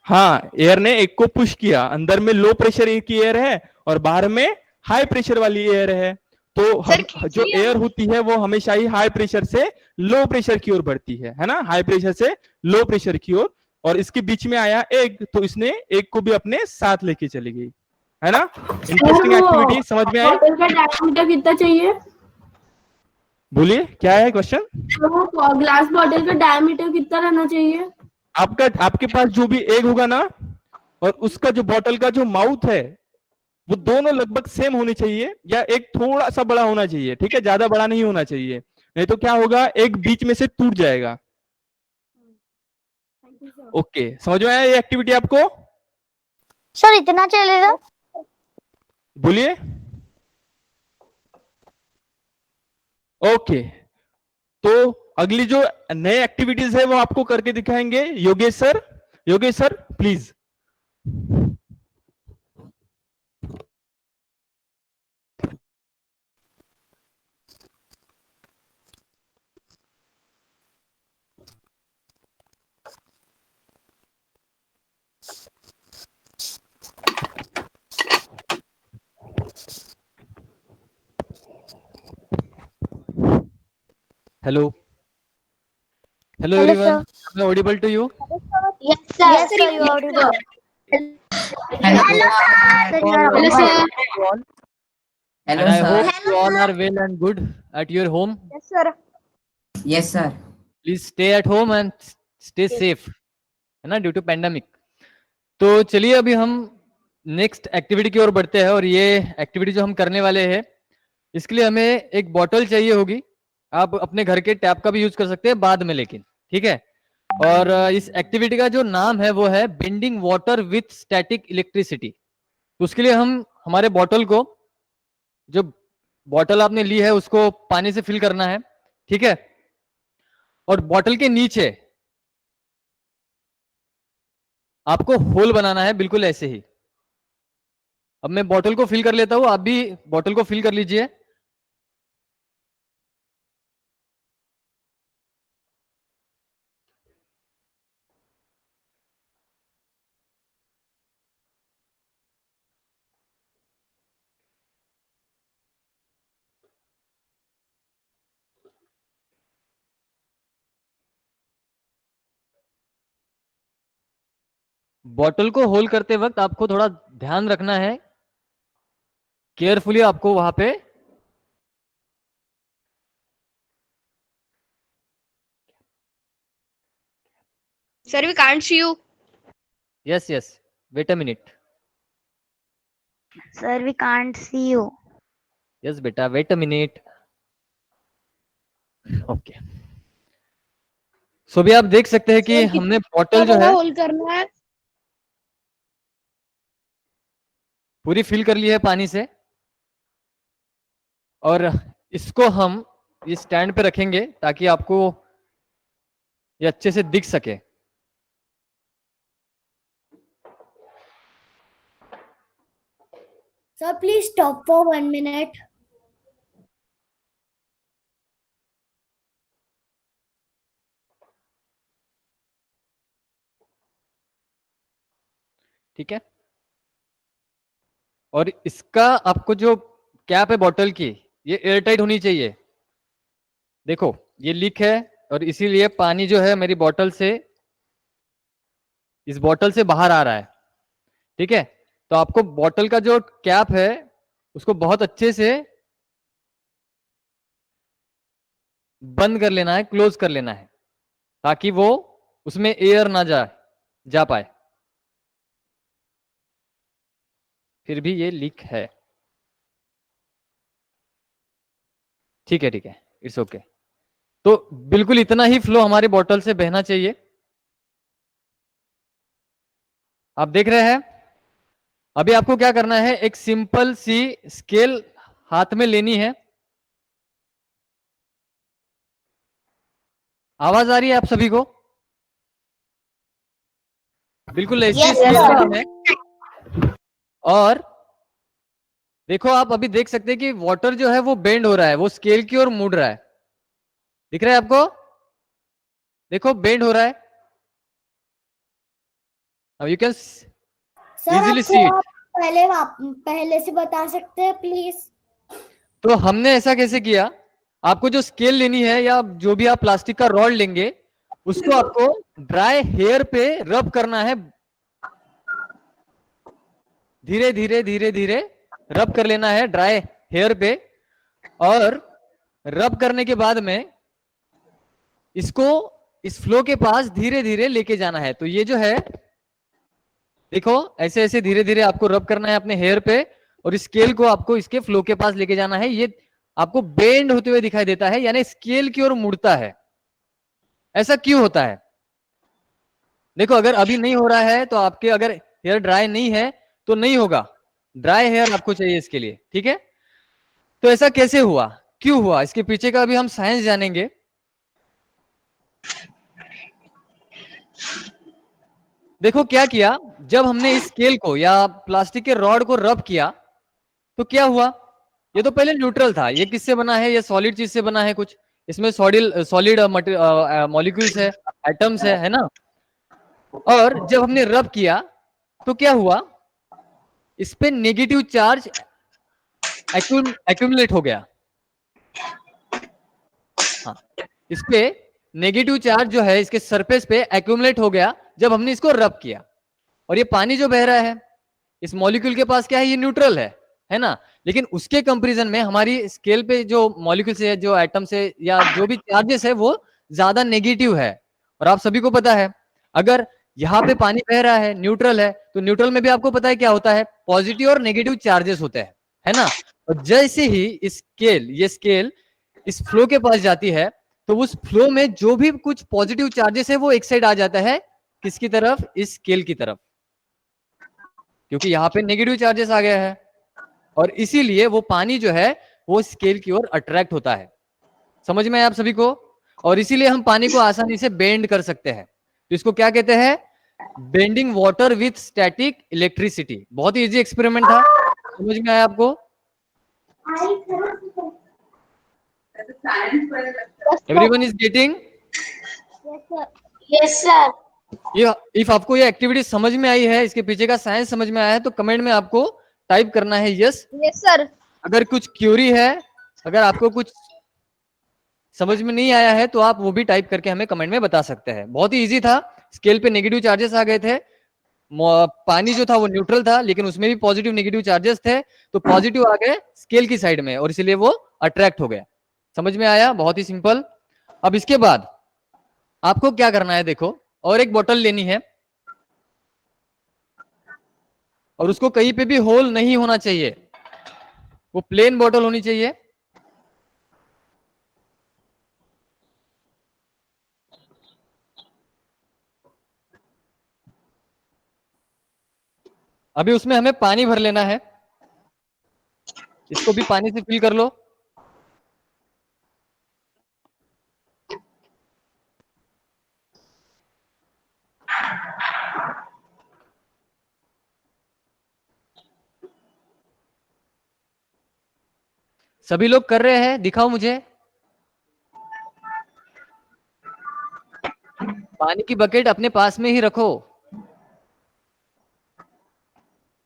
Speaker 6: हाँ, एयर ने एग को पुश किया, अंदर में लो प्रेशर की एयर है और बाहर में हाई प्रेशर वाली एयर है, तो जो एयर होती है वो हमेशा ही हाई प्रेशर से लो प्रेशर की ओर बढ़ती है ना, हाई प्रेशर से लो प्रेशर की ओर, और इसके बीच में आया एग, तो इसने एग को भी अपने साथ लेके चली गई, है ना। इंटरेस्टिंग एक्टिविटी, समझ में आई।
Speaker 4: बॉटल का डायमीटर कितना चाहिए?
Speaker 6: बोलिए क्या है क्वेश्चन।
Speaker 4: तो ग्लास बॉटल का डायमीटर कितना रहना चाहिए?
Speaker 6: आपके पास जो भी एग होगा ना, और उसका जो बॉटल का जो माउथ है वो दोनों लगभग सेम होने चाहिए, या एक थोड़ा सा बड़ा होना चाहिए, ठीक है, ज्यादा बड़ा नहीं होना चाहिए, नहीं तो क्या होगा, एक बीच में से टूट जाएगा। ओके, समझ में आया ये एक्टिविटी आपको।
Speaker 2: सर इतना चलेगा?
Speaker 6: बोलिए। ओके, तो अगली जो नए एक्टिविटीज है वो आपको करके दिखाएंगे Yogesh sir. Yogesh sir please.
Speaker 11: Hello. Hello everyone. Am I audible to you?
Speaker 2: Yes sir. Yes sir, you are audible.
Speaker 7: Hello,
Speaker 2: Hello sir.
Speaker 11: And I hope you all are well and good at your home.
Speaker 2: Yes sir.
Speaker 7: Yes, sir.
Speaker 11: Please stay at home and stay safe, है ना, due to pandemic. तो चलिए अभी हम next activity की ओर बढ़ते हैं, और ये एक्टिविटी जो हम करने वाले हैं इसके लिए हमें एक बॉटल चाहिए होगी। आप अपने घर के टैप का भी यूज कर सकते हैं बाद में, लेकिन ठीक है। और इस एक्टिविटी का जो नाम है वो है bending water with static electricity. उसके लिए हम हमारे बॉटल को, जो बॉटल आपने ली है उसको पानी से फिल करना है, ठीक है, और बॉटल के नीचे आपको होल बनाना है, बिल्कुल ऐसे ही। अब मैं बॉटल को फिल कर लेता हूं, आप भी बॉटल को फिल कर लीजिए। बॉटल को होल करते वक्त आपको थोड़ा ध्यान रखना है, केयरफुली आपको वहां पे
Speaker 3: Sir, we can't see you.
Speaker 11: Yes wait a minute.
Speaker 2: Sir, we can't see you.
Speaker 11: Yes बेटा wait a minute. Okay, so अभी आप देख सकते हैं कि हमने बॉटल जो है
Speaker 8: होल करना है?
Speaker 11: पूरी फिल कर ली है पानी से, और इसको हम ये स्टैंड पे रखेंगे ताकि आपको ये अच्छे से दिख सके।
Speaker 2: Sir, please stop for 1 minute.
Speaker 11: ठीक है, और इसका आपको जो कैप है बॉटल की, ये एयर टाइट होनी चाहिए। देखो ये लीक है और इसीलिए पानी जो है मेरी बॉटल से, इस बॉटल से बाहर आ रहा है। ठीक है, तो आपको बॉटल का जो कैप है उसको बहुत अच्छे से बंद कर लेना है, क्लोज कर लेना है, ताकि वो उसमें एयर ना जा पाए। फिर भी ये लीक है। ठीक है, ठीक है, इट्स ओके। तो बिल्कुल इतना ही फ्लो हमारे बॉटल से बहना चाहिए। आप देख रहे हैं। अभी आपको क्या करना है, एक सिंपल सी स्केल हाथ में लेनी है। आवाज आ रही है आप सभी को? बिल्कुल ऐसी
Speaker 2: Yes,
Speaker 11: स्केल
Speaker 2: sir.
Speaker 11: लेनी है। और देखो आप अभी देख सकते हैं कि वाटर जो है वो बेंड हो रहा है, वो स्केल की ओर मुड़ रहा है। दिख रहा है आपको? देखो बेंड हो रहा है। अब यू कैन
Speaker 2: सर,
Speaker 11: इजीली
Speaker 2: आप
Speaker 11: सी इट।
Speaker 2: पहले से बता सकते हैं प्लीज?
Speaker 11: तो हमने ऐसा कैसे किया, आपको जो स्केल लेनी है या जो भी आप प्लास्टिक का रॉड लेंगे उसको आपको ड्राई हेयर पे रब करना है। धीरे धीरे धीरे धीरे रब कर लेना है ड्राई हेयर पे, और रब करने के बाद में इसको इस फ्लो के पास धीरे धीरे लेके जाना है। तो ये जो है देखो ऐसे ऐसे धीरे धीरे आपको रब करना है अपने हेयर पे, और स्केल को आपको इसके फ्लो के पास लेके जाना है। ये आपको बेंड होते हुए दिखाई देता है, यानी स्केल की ओर मुड़ता है। ऐसा क्यों होता है? देखो अगर अभी नहीं हो रहा है तो आपके, अगर हेयर ड्राई नहीं है तो नहीं होगा। ड्राई हेयर आपको चाहिए इसके लिए। ठीक है, तो ऐसा कैसे हुआ, क्यों हुआ, इसके पीछे का अभी हम साइंस जानेंगे। देखो क्या किया, जब हमने इस स्केल को या प्लास्टिक के रॉड को रब किया तो क्या हुआ, ये तो पहले न्यूट्रल था। ये किससे बना है, ये सॉलिड चीज से बना है कुछ, इसमें सॉलिड मॉलिक्यूल्स है, एटम्स है ना। और जब हमने रब किया तो क्या हुआ, इस पे नेगेटिव चार्ज एक्यूमुलेट हो गया। हाँ, इस पे नेगेटिव चार्ज जो है इसके सरफेस पे एक्यूमुलेट हो गया जब हमने इसको रब किया। और ये पानी जो बह रहा है इस मॉलिक्यूल के पास क्या है, ये न्यूट्रल है ना। लेकिन उसके कंपैरिजन में हमारी स्केल पे जो मॉलिक्यूल्स है, जो एटम्स है या जो भी चार्जेस है वो ज्यादा नेगेटिव है। और आप सभी को पता है अगर यहाँ पे पानी बह रहा है, न्यूट्रल है, तो न्यूट्रल में भी आपको पता है क्या होता है, पॉजिटिव और नेगेटिव चार्जेस होते हैं, है ना। और जैसे ही ये स्केल इस फ्लो के पास जाती है तो उस फ्लो में जो भी कुछ पॉजिटिव चार्जेस है वो एक साइड आ जाता है, किसकी तरफ, इस स्केल की तरफ, क्योंकि यहाँ पे नेगेटिव चार्जेस आ गया है। और इसीलिए वो पानी जो है वो स्केल की ओर अट्रैक्ट होता है। समझ में आया आप सभी को? और इसीलिए हम पानी को आसानी से बेंड कर सकते हैं। तो इसको क्या कहते हैं, bending water with static electricity. बहुत ही इजी एक्सपेरिमेंट था, समझ में आया आपको? Everyone is getting?
Speaker 2: Yes sir.
Speaker 11: ये इफ आपको ये एक्टिविटी समझ में आई है, इसके पीछे का साइंस समझ में आया है, तो कमेंट में आपको टाइप करना है यस।
Speaker 3: Yes sir.
Speaker 11: अगर कुछ क्यूरी है, अगर आपको कुछ समझ में नहीं आया है तो आप वो भी टाइप करके हमें कमेंट में बता सकते हैं। बहुत ही इजी था। स्केल पे नेगेटिव चार्जेस आ गए थे, पानी जो था वो न्यूट्रल था लेकिन उसमें भी पॉजिटिव नेगेटिव चार्जेस थे, तो पॉजिटिव आ गए स्केल की साइड में और इसीलिए वो अट्रैक्ट हो गया। समझ में आया? बहुत ही सिंपल। अब इसके बाद आपको क्या करना है, देखो और एक बोतल लेनी है और उसको कहीं पे भी होल नहीं होना चाहिए, वो प्लेन बोतल होनी चाहिए। अभी उसमें हमें पानी भर लेना है, इसको भी पानी से फिल कर लो। सभी लोग कर रहे हैं? दिखाओ मुझे। पानी की बकेट अपने पास में ही रखो।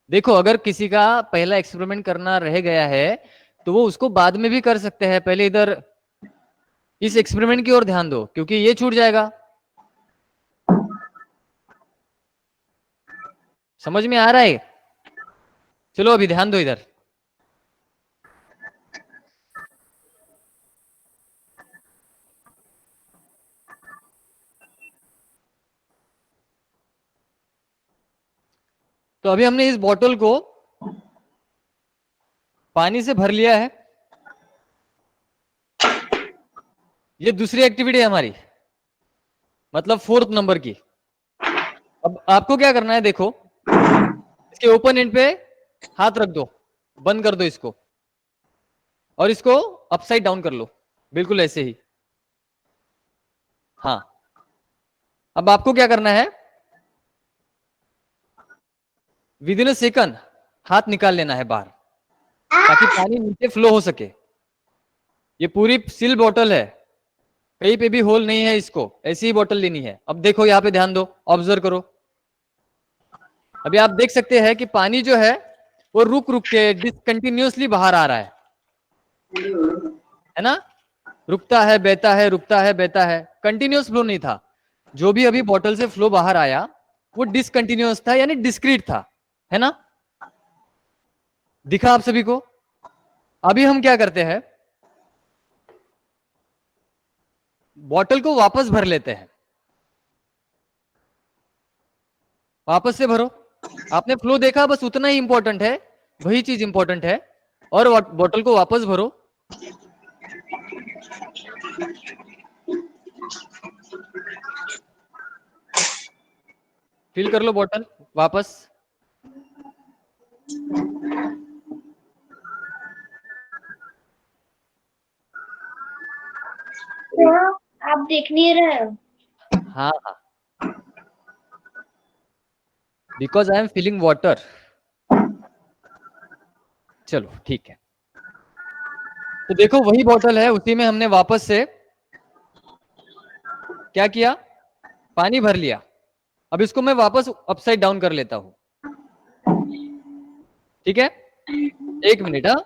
Speaker 11: देखो, अगर किसी का पहला एक्सपेरिमेंट करना रह गया है तो वो उसको बाद में भी कर सकते हैं। पहले इधर इस एक्सपेरिमेंट की ओर ध्यान दो, क्योंकि ये छूट जाएगा। समझ में आ रहा है? चलो अभी ध्यान दो इधर। तो अभी हमने इस बोतल को पानी से भर लिया है। ये दूसरी एक्टिविटी है हमारी, मतलब 4th नंबर की। अब आपको क्या करना है, देखो इसके ओपन एंड पे हाथ रख दो, बंद कर दो इसको, और इसको अपसाइड डाउन कर लो, बिल्कुल ऐसे ही। हाँ, अब आपको क्या करना है, विदिन अ सेकंड हाथ निकाल लेना है बाहर, ताकि पानी नीचे फ्लो हो सके। ये पूरी सील बोतल है, कहीं पे भी होल नहीं है, इसको ऐसी ही बोतल लेनी है। अब देखो यहाँ पे ध्यान दो, ऑब्जर्व करो। अभी आप देख सकते हैं कि पानी जो है वो रुक रुक के डिसकंटिन्यूअसली बाहर आ रहा है ना? रुकता है, बहता है, रुकता है, बहता है, कंटिन्यूअस फ्लो नहीं था। जो भी अभी बोतल से फ्लो बाहर आया वो डिसकंटिन्यूअस था, यानी डिस्क्रीट था, है ना? दिखा आप सभी को? अभी हम क्या करते हैं, बोतल को वापस भर लेते हैं। वापस से भरो। आपने फ्लो देखा, बस उतना ही इंपॉर्टेंट है, वही चीज इंपॉर्टेंट है। और बोतल को वापस भरो। फिल कर लो बोतल वापस।
Speaker 2: आप देख नहीं रहे हो?
Speaker 11: हाँ हाँ, because I am filling water. चलो ठीक है। तो देखो वही बोतल है, उसी में हमने वापस से क्या किया, पानी भर लिया। अब इसको मैं वापस अपसाइड डाउन कर लेता हूं, ठीक है? 1 मिनट। हाँ,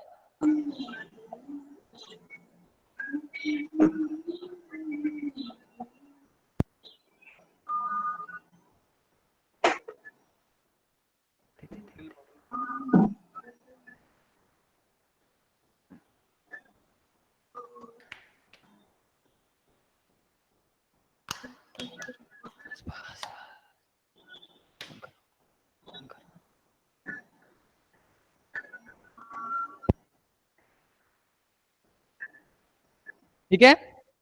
Speaker 11: ठीक है।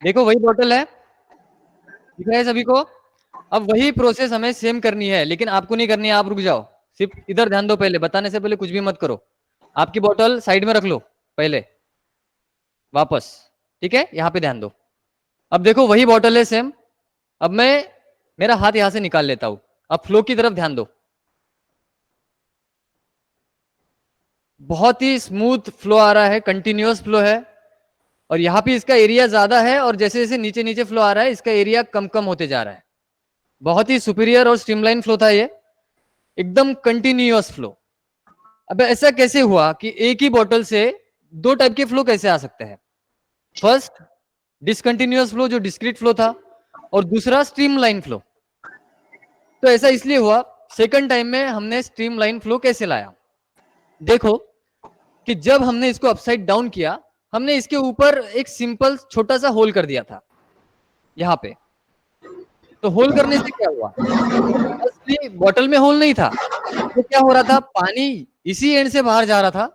Speaker 11: देखो वही बोतल है, ठीक है सभी को? अब वही प्रोसेस हमें सेम करनी है, लेकिन आपको नहीं करनी है। आप रुक जाओ, सिर्फ इधर ध्यान दो। पहले बताने से पहले कुछ भी मत करो। आपकी बोतल साइड में रख लो पहले, वापस, ठीक है? यहां पे ध्यान दो। अब देखो वही बोतल है सेम। अब मैं मेरा हाथ यहां से निकाल लेता हूं। अब फ्लो की तरफ ध्यान दो। बहुत ही स्मूथ फ्लो आ रहा है, कंटिन्यूअस फ्लो है, और यहाँ पे इसका एरिया ज्यादा है, और जैसे जैसे नीचे नीचे फ्लो आ रहा है इसका एरिया कम कम होते जा रहा है। बहुत ही सुपीरियर और स्ट्रीमलाइन फ्लो था ये, एकदम कंटिन्यूअस फ्लो। अब ऐसा कैसे हुआ कि एक ही बोतल से 2 टाइप के फ्लो कैसे आ सकते हैं? फर्स्ट डिसकंटिन्यूअस फ्लो, जो डिस्क्रीट फ्लो था, और दूसरा स्ट्रीमलाइन फ्लो। तो ऐसा इसलिए हुआ, सेकंड टाइम में हमने स्ट्रीमलाइन फ्लो कैसे लाया? देखो कि जब हमने इसको अपसाइड डाउन किया, हमने इसके ऊपर एक सिंपल छोटा सा होल कर दिया था यहाँ पे। तो होल करने से क्या हुआ, असली बॉटल में होल नहीं था, तो क्या हो रहा था, पानी इसी एंड से बाहर जा रहा था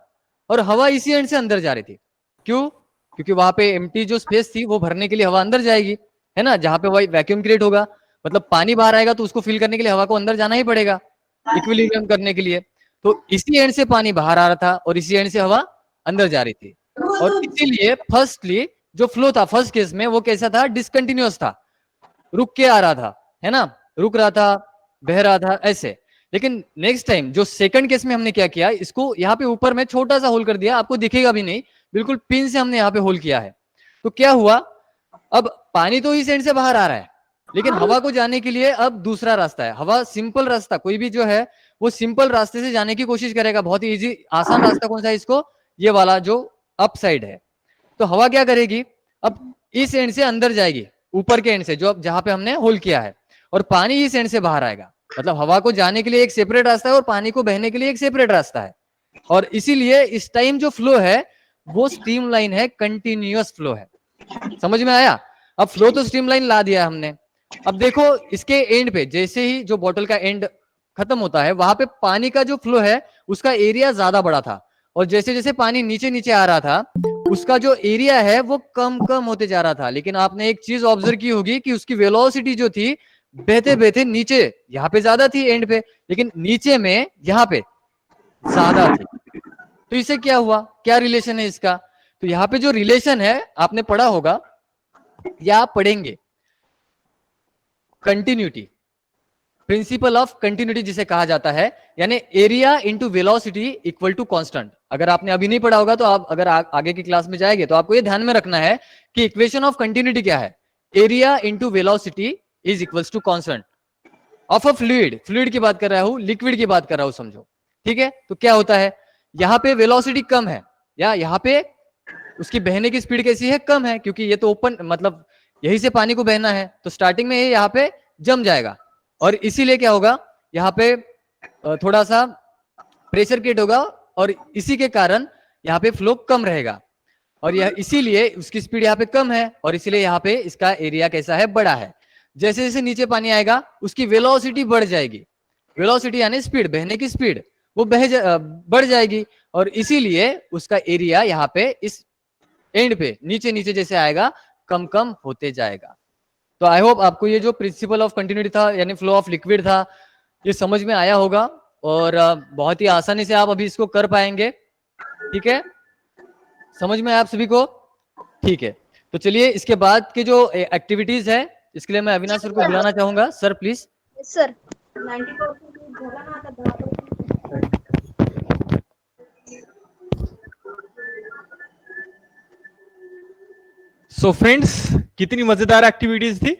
Speaker 11: और हवा इसी एंड से अंदर जा रही थी। क्यों? क्योंकि वहां पे एम्प्टी जो स्पेस थी वो भरने के लिए हवा अंदर जाएगी, है ना? जहां पे वही वैक्यूम क्रिएट होगा, मतलब पानी बाहर आएगा तो उसको फिल करने के लिए हवा को अंदर जाना ही पड़ेगा, इक्विलिब्रियम करने के लिए। तो इसी एंड से पानी बाहर आ रहा था और इसी एंड से हवा अंदर जा रही थी। और इसीलिए फर्स्टली जो फ्लो था फर्स्ट केस में वो कैसा था, डिसकंटिन्यूअस था, रुक के आ रहा था, है ना? रुक रहा था, बह रहा था, ऐसे। लेकिन नेक्स्ट टाइम जो सेकंड केस में हमने क्या किया, इसको यहाँ पे ऊपर में छोटा सा होल कर दिया, आपको दिखेगा भी नहीं बिल्कुल पिन से हमने यहाँ पे होल किया है। तो क्या हुआ, अब पानी तो इस एंड से बाहर आ रहा है, लेकिन हवा को जाने के लिए अब दूसरा रास्ता है। हवा सिंपल रास्ता, कोई भी जो है वो सिंपल रास्ते से जाने की कोशिश करेगा, बहुत ही इजी आसान रास्ता कौन सा है इसको, ये वाला जो अप साइड है। तो हवा क्या करेगी, अब इस एंड से अंदर जाएगी, ऊपर के एंड से जो जहां पे हमने होल किया है, और पानी इस एंड से बाहर आएगा। मतलब हवा को जाने के लिए एक सेपरेट रास्ता है और पानी को बहने के लिए एक सेपरेट रास्ता है। और इसीलिए इस टाइम जो फ्लो है वो स्ट्रीमलाइन है, कंटिन्यूअस फ्लो है। समझ में आया? अब फ्लो तो स्ट्रीमलाइन ला दिया हमने। अब देखो इसके एंड पे जैसे ही जो बॉटल का एंड खत्म होता है, वहां पे पानी का जो फ्लो है उसका एरिया ज्यादा बड़ा था, और जैसे जैसे पानी नीचे नीचे आ रहा था उसका जो एरिया है वो कम कम होते जा रहा था। लेकिन आपने एक चीज ऑब्जर्व की होगी कि उसकी वेलोसिटी जो थी बहते बहते नीचे यहाँ पे ज्यादा थी एंड पे, लेकिन नीचे में यहाँ पे ज्यादा थी। तो इससे क्या हुआ, क्या रिलेशन है इसका? तो यहाँ पे जो रिलेशन है आपने पढ़ा होगा या आप पढ़ेंगे, कंटिन्यूटी, प्रिंसिपल ऑफ कंटिन्यूटी जिसे कहा जाता है, यानी area into velocity equal to constant. अगर आपने अभी नहीं पढ़ा होगा तो आप अगर आगे की क्लास में जाएंगे तो आपको ये ध्यान में रखना है कि इक्वेशन ऑफ कंटिन्यूटी क्या है, area into velocity is equals to constant of a fluid. Fluid की बात कर रहा हूं, लिक्विड की बात कर रहा हूं, समझो, ठीक है? तो क्या होता है, यहाँ पे वेलोसिटी कम है या यहाँ पे उसकी बहने की स्पीड कैसी है, कम है, क्योंकि ये तो ओपन मतलब यही से पानी को बहना है, तो स्टार्टिंग में ये यहाँ पे जम जाएगा, और इसीलिए क्या होगा, यहाँ पे थोड़ा सा प्रेशर क्रिएट होगा, और इसी के कारण यहाँ पे फ्लो कम रहेगा, और यह इसीलिए उसकी स्पीड यहाँ पे कम है, और इसीलिए यहाँ पे इसका एरिया कैसा है, बड़ा है। जैसे जैसे नीचे पानी आएगा उसकी वेलोसिटी बढ़ जाएगी, वेलोसिटी यानी स्पीड, बहने की स्पीड वो बढ़ जाएगी, और इसीलिए उसका एरिया यहाँ पे इस एंड पे नीचे नीचे जैसे आएगा कम कम होते जाएगा। तो आई होप आपको ये जो प्रिंसिपल ऑफ कंटिन्यूटी था यानी फ्लो ऑफ लिक्विड था, ये समझ में आया होगा, और बहुत ही आसानी से आप अभी इसको कर पाएंगे। ठीक है, समझ में आया आप सभी को? ठीक है, तो चलिए इसके बाद के जो एक्टिविटीज है इसके लिए मैं अविनाश सर को बुलाना चाहूंगा। Sir please.
Speaker 2: Sir
Speaker 6: so friends, कितनी मजेदार एक्टिविटीज थी।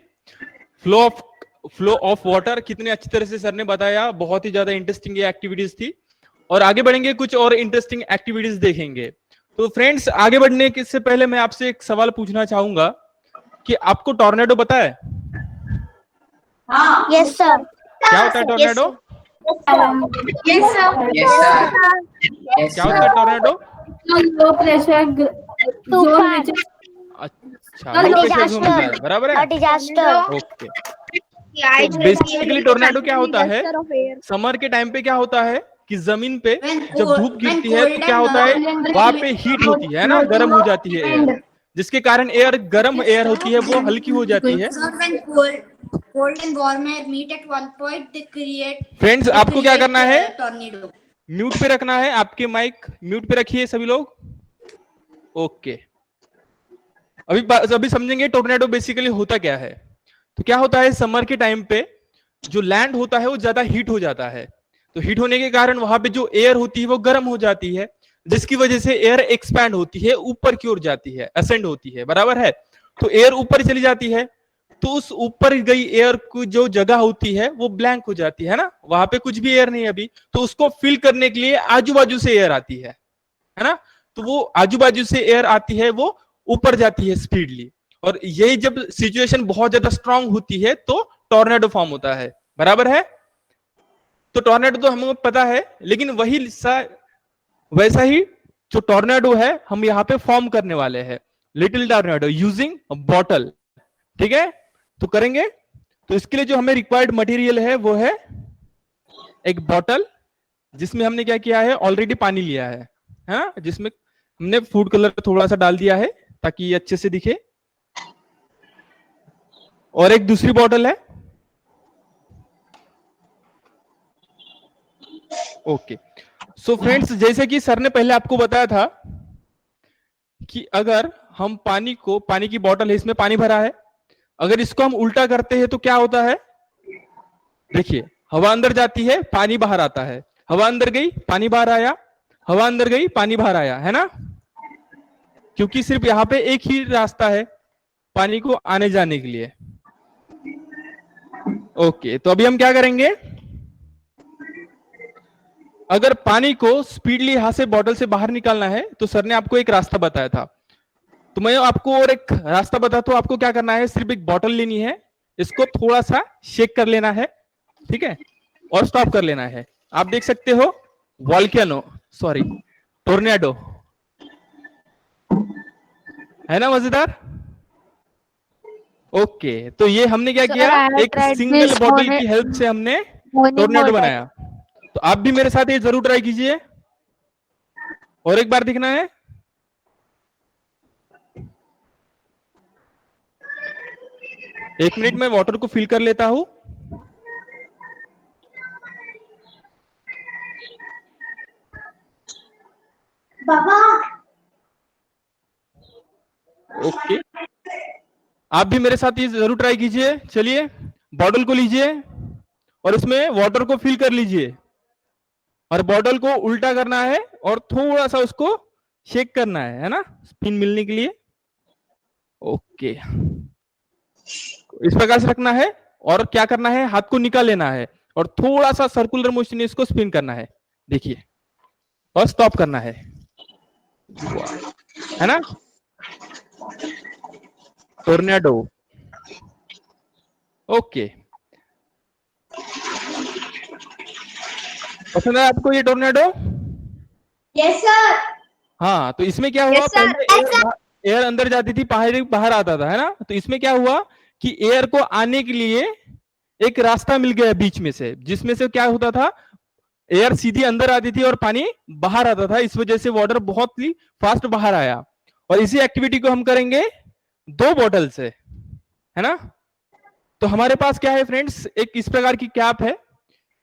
Speaker 6: फ्लो ऑफ वाटर कितने अच्छी तरह से सर ने बताया, बहुत ही ज्यादा इंटरेस्टिंग ये एक्टिविटीज थी, और आगे बढ़ेंगे कुछ और इंटरेस्टिंग एक्टिविटीज देखेंगे। तो फ्रेंड्स, आगे बढ़ने से पहले मैं आपसे एक सवाल पूछना चाहूंगा कि आपको टॉर्नेडो पता है?
Speaker 2: हाँ। Yes sir.
Speaker 6: क्या होता है टॉर्नेडो?
Speaker 2: Yes sir.
Speaker 6: क्या होता है टॉर्नेडो?
Speaker 4: लो प्रेशर जोन,
Speaker 6: अच्छा, लो प्रेशर जोन होता है, बराबर है।
Speaker 2: डिजास्टर।
Speaker 6: ओके, बेसिकली टोर्नेडो क्या होता है, समर के टाइम पे क्या होता है कि जमीन पे जब धूप गिरती है तो क्या होता है, वहां पे हीट होती है ना, गर्म हो जाती है एयर, जिसके कारण एयर गर्म एयर होती है वो हल्की हो जाती है। फ्रेंड्स, आपको क्या करना है, म्यूट पे रखना है, आपके माइक म्यूट पे रखिए सभी लोग। ओके, अभी समझेंगे टोर्नेडो बेसिकली होता क्या है। तो क्या होता है, समर के टाइम पे जो लैंड होता है वो ज्यादा हीट हो जाता है, तो हीट होने के कारण वहां पे जो एयर होती है वो गर्म हो जाती है, जिसकी वजह से एयर एक्सपैंड होती है, ऊपर की ओर जाती है, असेंड होती है, बराबर है। तो एयर ऊपर चली जाती है, तो उस ऊपर गई एयर की जो जगह होती है वो ब्लैंक हो जाती है ना, वहां पे कुछ भी एयर नहीं अभी, तो उसको फिल करने के लिए आजू बाजू से एयर आती है ना। तो वो आजू बाजू से एयर आती है, वो ऊपर जाती है स्पीडली, और ये जब सिचुएशन बहुत ज्यादा स्ट्रांग होती है तो टॉर्नेडो फॉर्म होता है, बराबर है। तो टॉर्नेडो तो हमें पता है, लेकिन वैसा ही जो टॉर्नेडो है हम यहाँ पे फॉर्म करने वाले हैं, लिटिल टॉर्नेडो यूजिंग बॉटल। ठीक है, तो करेंगे। तो इसके लिए जो हमें रिक्वायर्ड मटेरियल है वो है एक बॉटल, जिसमें हमने क्या किया है, ऑलरेडी पानी लिया है ना, जिसमें हमने फूड कलर थोड़ा सा डाल दिया है ताकि ये अच्छे से दिखे, और एक दूसरी बॉटल है। ओके, सो फ्रेंड्स, जैसे कि सर ने पहले आपको बताया था कि अगर हम पानी की बॉटल है, इसमें पानी भरा है, अगर इसको हम उल्टा करते हैं तो क्या होता है, देखिए, हवा अंदर जाती है, पानी बाहर आता है, हवा अंदर गई, पानी बाहर आया, हवा अंदर गई, पानी बाहर आया, है ना। क्योंकि सिर्फ यहाँ पे एक ही रास्ता है पानी को आने जाने के लिए। ओके, तो अभी हम क्या करेंगे, अगर पानी को स्पीडली यहां से बॉटल से बाहर निकालना है तो सर ने आपको एक रास्ता बताया था, तो मैं आपको और एक रास्ता बताता हूं। आपको क्या करना है, सिर्फ एक बॉटल लेनी है, इसको थोड़ा सा शेक कर लेना है, ठीक है, और स्टॉप कर लेना है। आप देख सकते हो वॉल्केनो, सॉरी टोर्नेडो, है ना मजेदार। ओके, तो ये हमने क्या किया, एक सिंगल बॉटल की हेल्प से हमने टोर्नेडो बनाया। तो आप भी मेरे साथ ये जरूर ट्राई कीजिए, और एक बार दिखना है। एक मिनट में वाटर को फिल कर लेता हूं।
Speaker 2: बाबा
Speaker 6: ओके, आप भी मेरे साथ ये जरूर ट्राई कीजिए। चलिए बॉटल को लीजिए और इसमें वाटर को फिल कर लीजिए, और बॉटल को उल्टा करना है और थोड़ा सा उसको शेक करना है ना, स्पिन मिलने के लिए। ओके, इस प्रकार से रखना है, और क्या करना है, हाथ को निकाल लेना है और थोड़ा सा सर्कुलर मोशन इसको स्पिन करना है, देखिए, और स्टॉप करना है ना, टोर्नेडो। ओके, पसंद है आपको ये टोर्नेडो?
Speaker 2: Yes sir.
Speaker 6: हाँ, तो इसमें क्या हुआ, पहले एयर अंदर जाती थी, बाहर आता था, है ना। तो इसमें क्या हुआ कि एयर को आने के लिए एक रास्ता मिल गया बीच में से, जिसमें से क्या होता था, एयर सीधी अंदर आती थी और पानी बाहर आता था। इस वजह से वाटर बहुत ही फास्ट बाहर आया। और इसी एक्टिविटी को हम करेंगे 2 बॉटल से, है ना। तो हमारे पास क्या है फ्रेंड्स, एक इस प्रकार की कैप है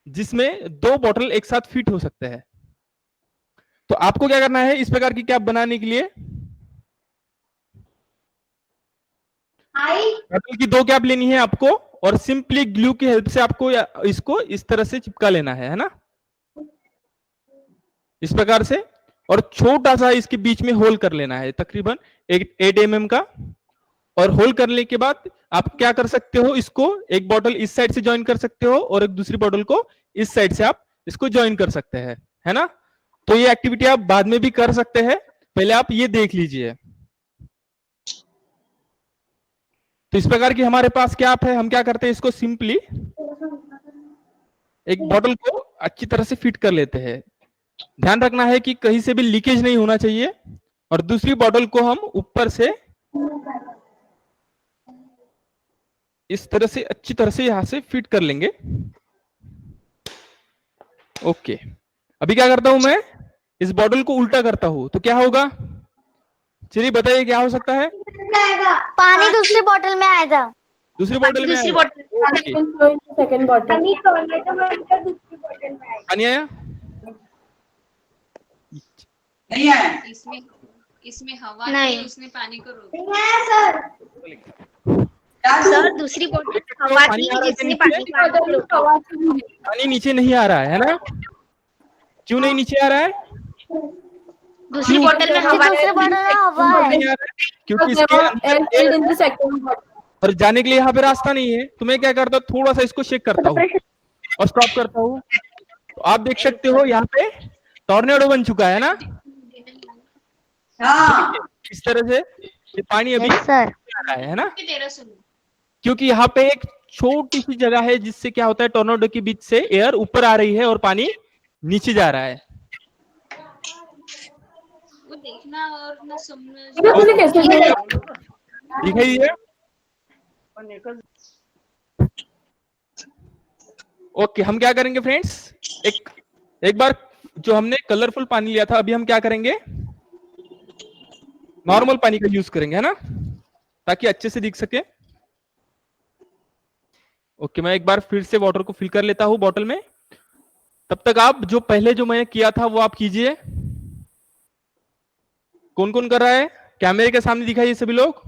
Speaker 6: जिसमें 2 बॉटल एक साथ फिट हो सकते हैं। तो आपको क्या करना है, इस प्रकार की कैप बनाने के लिए बॉटल की 2 कैप लेनी है आपको, और सिंपली ग्लू की हेल्प से आपको इसको इस तरह से चिपका लेना है ना, इस प्रकार से। और छोटा सा इसके बीच में होल कर लेना है, तकरीबन 8 mm का। और होल करने के बाद आप क्या कर सकते हो, इसको एक बॉटल इस साइड से ज्वाइन कर सकते हो और एक दूसरी बॉटल को इस साइड से आप इसको ज्वाइन कर सकते हैं, है ना। तो ये एक्टिविटी आप बाद में भी कर सकते हैं, पहले आप ये देख लीजिए। तो इस प्रकार की हमारे पास क्या है, हम क्या करते हैं, इसको सिंपली एक बॉटल को अच्छी तरह से फिट कर लेते हैं। ध्यान रखना है कि कहीं से भी लीकेज नहीं होना चाहिए। और दूसरी बॉटल को हम ऊपर से इस तरह से अच्छी तरह से यहां से फिट कर लेंगे। ओके, अभी क्या करता हूं मैं, इस बॉटल को उल्टा करता हूं, तो क्या होगा, चलिए बताइए क्या हो सकता है।
Speaker 2: पानी दूसरी बोतल में आएगा।
Speaker 6: दूसरी बोतल में
Speaker 3: दूसरी
Speaker 6: आएगा।
Speaker 4: सेकंड बॉटल
Speaker 6: पानी आया,
Speaker 7: नहीं आया।
Speaker 5: इसमें हवा
Speaker 2: नहीं।
Speaker 5: थी, उसने पानी को रोक
Speaker 2: सर दूसरी बोतल हवा
Speaker 6: पानी
Speaker 2: थी
Speaker 6: आ रहा है
Speaker 2: जिसने
Speaker 6: नीचे? पानी नीचे नहीं आ रहा है ना, क्यों नहीं नीचे आ रहा है,
Speaker 2: दूसरी बोतल में हवा
Speaker 6: नहीं आ रहा है? क्योंकि इसके अंदर और जाने के लिए यहाँ पे रास्ता नहीं है। तो मैं क्या करता हूँ, थोड़ा सा इसको शेक करता हूँ और स्टॉप करता हूँ। तो आप देख सकते हो यहाँ पे टॉर्नेडो बन चुका है ना,
Speaker 7: हाँ,
Speaker 6: इस तरह से ये पानी अभी
Speaker 2: सर।
Speaker 6: आ रहा है ना,
Speaker 5: तेरा सुनो।
Speaker 6: क्योंकि यहाँ पे एक छोटी सी जगह है जिससे क्या होता है, टॉर्नेडो के बीच से एयर ऊपर आ रही है और पानी नीचे जा रहा है।
Speaker 5: वो देखना और ना सुनना।
Speaker 6: दिखाइए। ओके, हम क्या करेंगे फ्रेंड्स, एक बार जो हमने कलरफुल पानी लिया था, अभी हम क्या करेंगे, नॉर्मल पानी का यूज करेंगे, है ना, ताकि अच्छे से दिख सके। ओके, मैं एक बार फिर से वाटर को फिल कर लेता हूं बॉटल में। तब तक आप जो पहले जो मैंने किया था वो आप कीजिए। कौन कौन कर रहा है, कैमरे के सामने दिखाइए सभी लोग।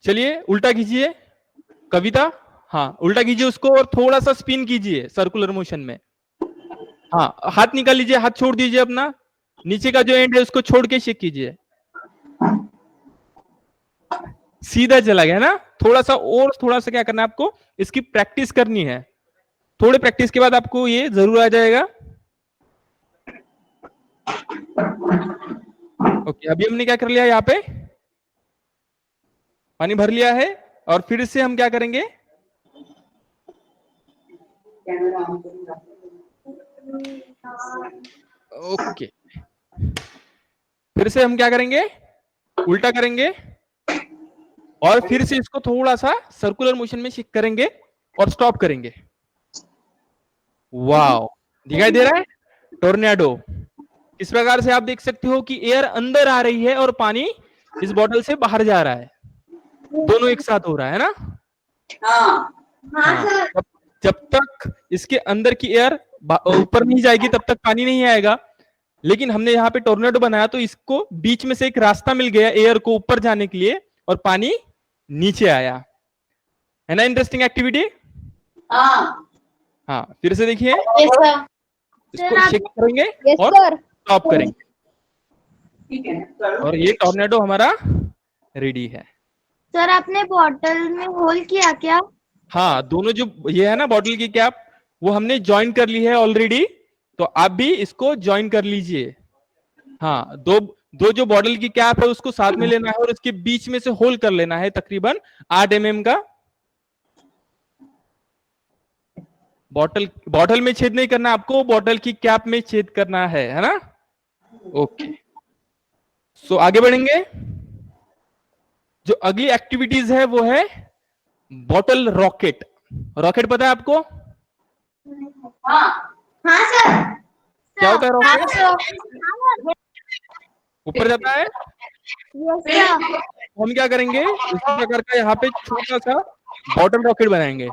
Speaker 6: चलिए उल्टा कीजिए, कविता, हाँ उल्टा कीजिए उसको और थोड़ा सा स्पिन कीजिए सर्कुलर मोशन में। हाँ, हाथ निकाल लीजिए, हाथ छोड़ दीजिए अपना, नीचे का जो एंड है उसको छोड़ के शेक कीजिए। सीधा चला गया ना। थोड़ा सा और, थोड़ा सा क्या करना है आपको, इसकी प्रैक्टिस करनी है। थोड़े प्रैक्टिस के बाद आपको ये जरूर आ जाएगा। ओके, अभी हमने क्या कर लिया, यहाँ पे पानी भर लिया है और फिर से हम क्या करेंगे, ओके, फिर से हम क्या करेंगे, उल्टा करेंगे और फिर से इसको थोड़ा सा सर्कुलर मोशन में शिफ्ट करेंगे और स्टॉप करेंगे। वाओ, दिखाई दे रहा है टोर्नेडो। इस प्रकार से आप देख सकते हो कि एयर अंदर आ रही है और पानी इस बॉटल से बाहर जा रहा है, दोनों एक साथ हो रहा है ना। हाँ, जब तक इसके अंदर की एयर ऊपर नहीं जाएगी तब तक पानी नहीं आएगा। लेकिन हमने यहाँ पे टोर्नेडो बनाया तो इसको बीच में से एक रास्ता मिल गया एयर को ऊपर जाने के लिए और पानी नीचे आया, है ना। Interesting activity. हाँ, फिर से देखिए, इसको शेक करेंगे और स्टॉप करेंगे और ये टोर्नेडो हमारा रेडी है।
Speaker 2: सर आपने बॉटल में होल किया क्या?
Speaker 6: हाँ, दोनों जो ये है ना बॉटल की कैप, वो हमने ज्वाइन कर ली है ऑलरेडी, तो आप भी इसको ज्वाइन कर लीजिए। हाँ, दो जो बॉटल की कैप है उसको साथ में लेना है और उसके बीच में से होल कर लेना है तकरीबन 8 mm का। बॉटल में छेद नहीं करना आपको, बॉटल की कैप में छेद करना है ना। ओके, सो आगे बढ़ेंगे। जो अगली एक्टिविटीज है वो है बॉटल रॉकेट। रॉकेट पता है आपको?
Speaker 2: हाँ सर।
Speaker 6: क्या होता है रॉकेट? ऊपर जाता है। हम क्या करेंगे, इसी प्रकार का यहाँ पे छोटा सा बॉटल रॉकेट बनाएंगे।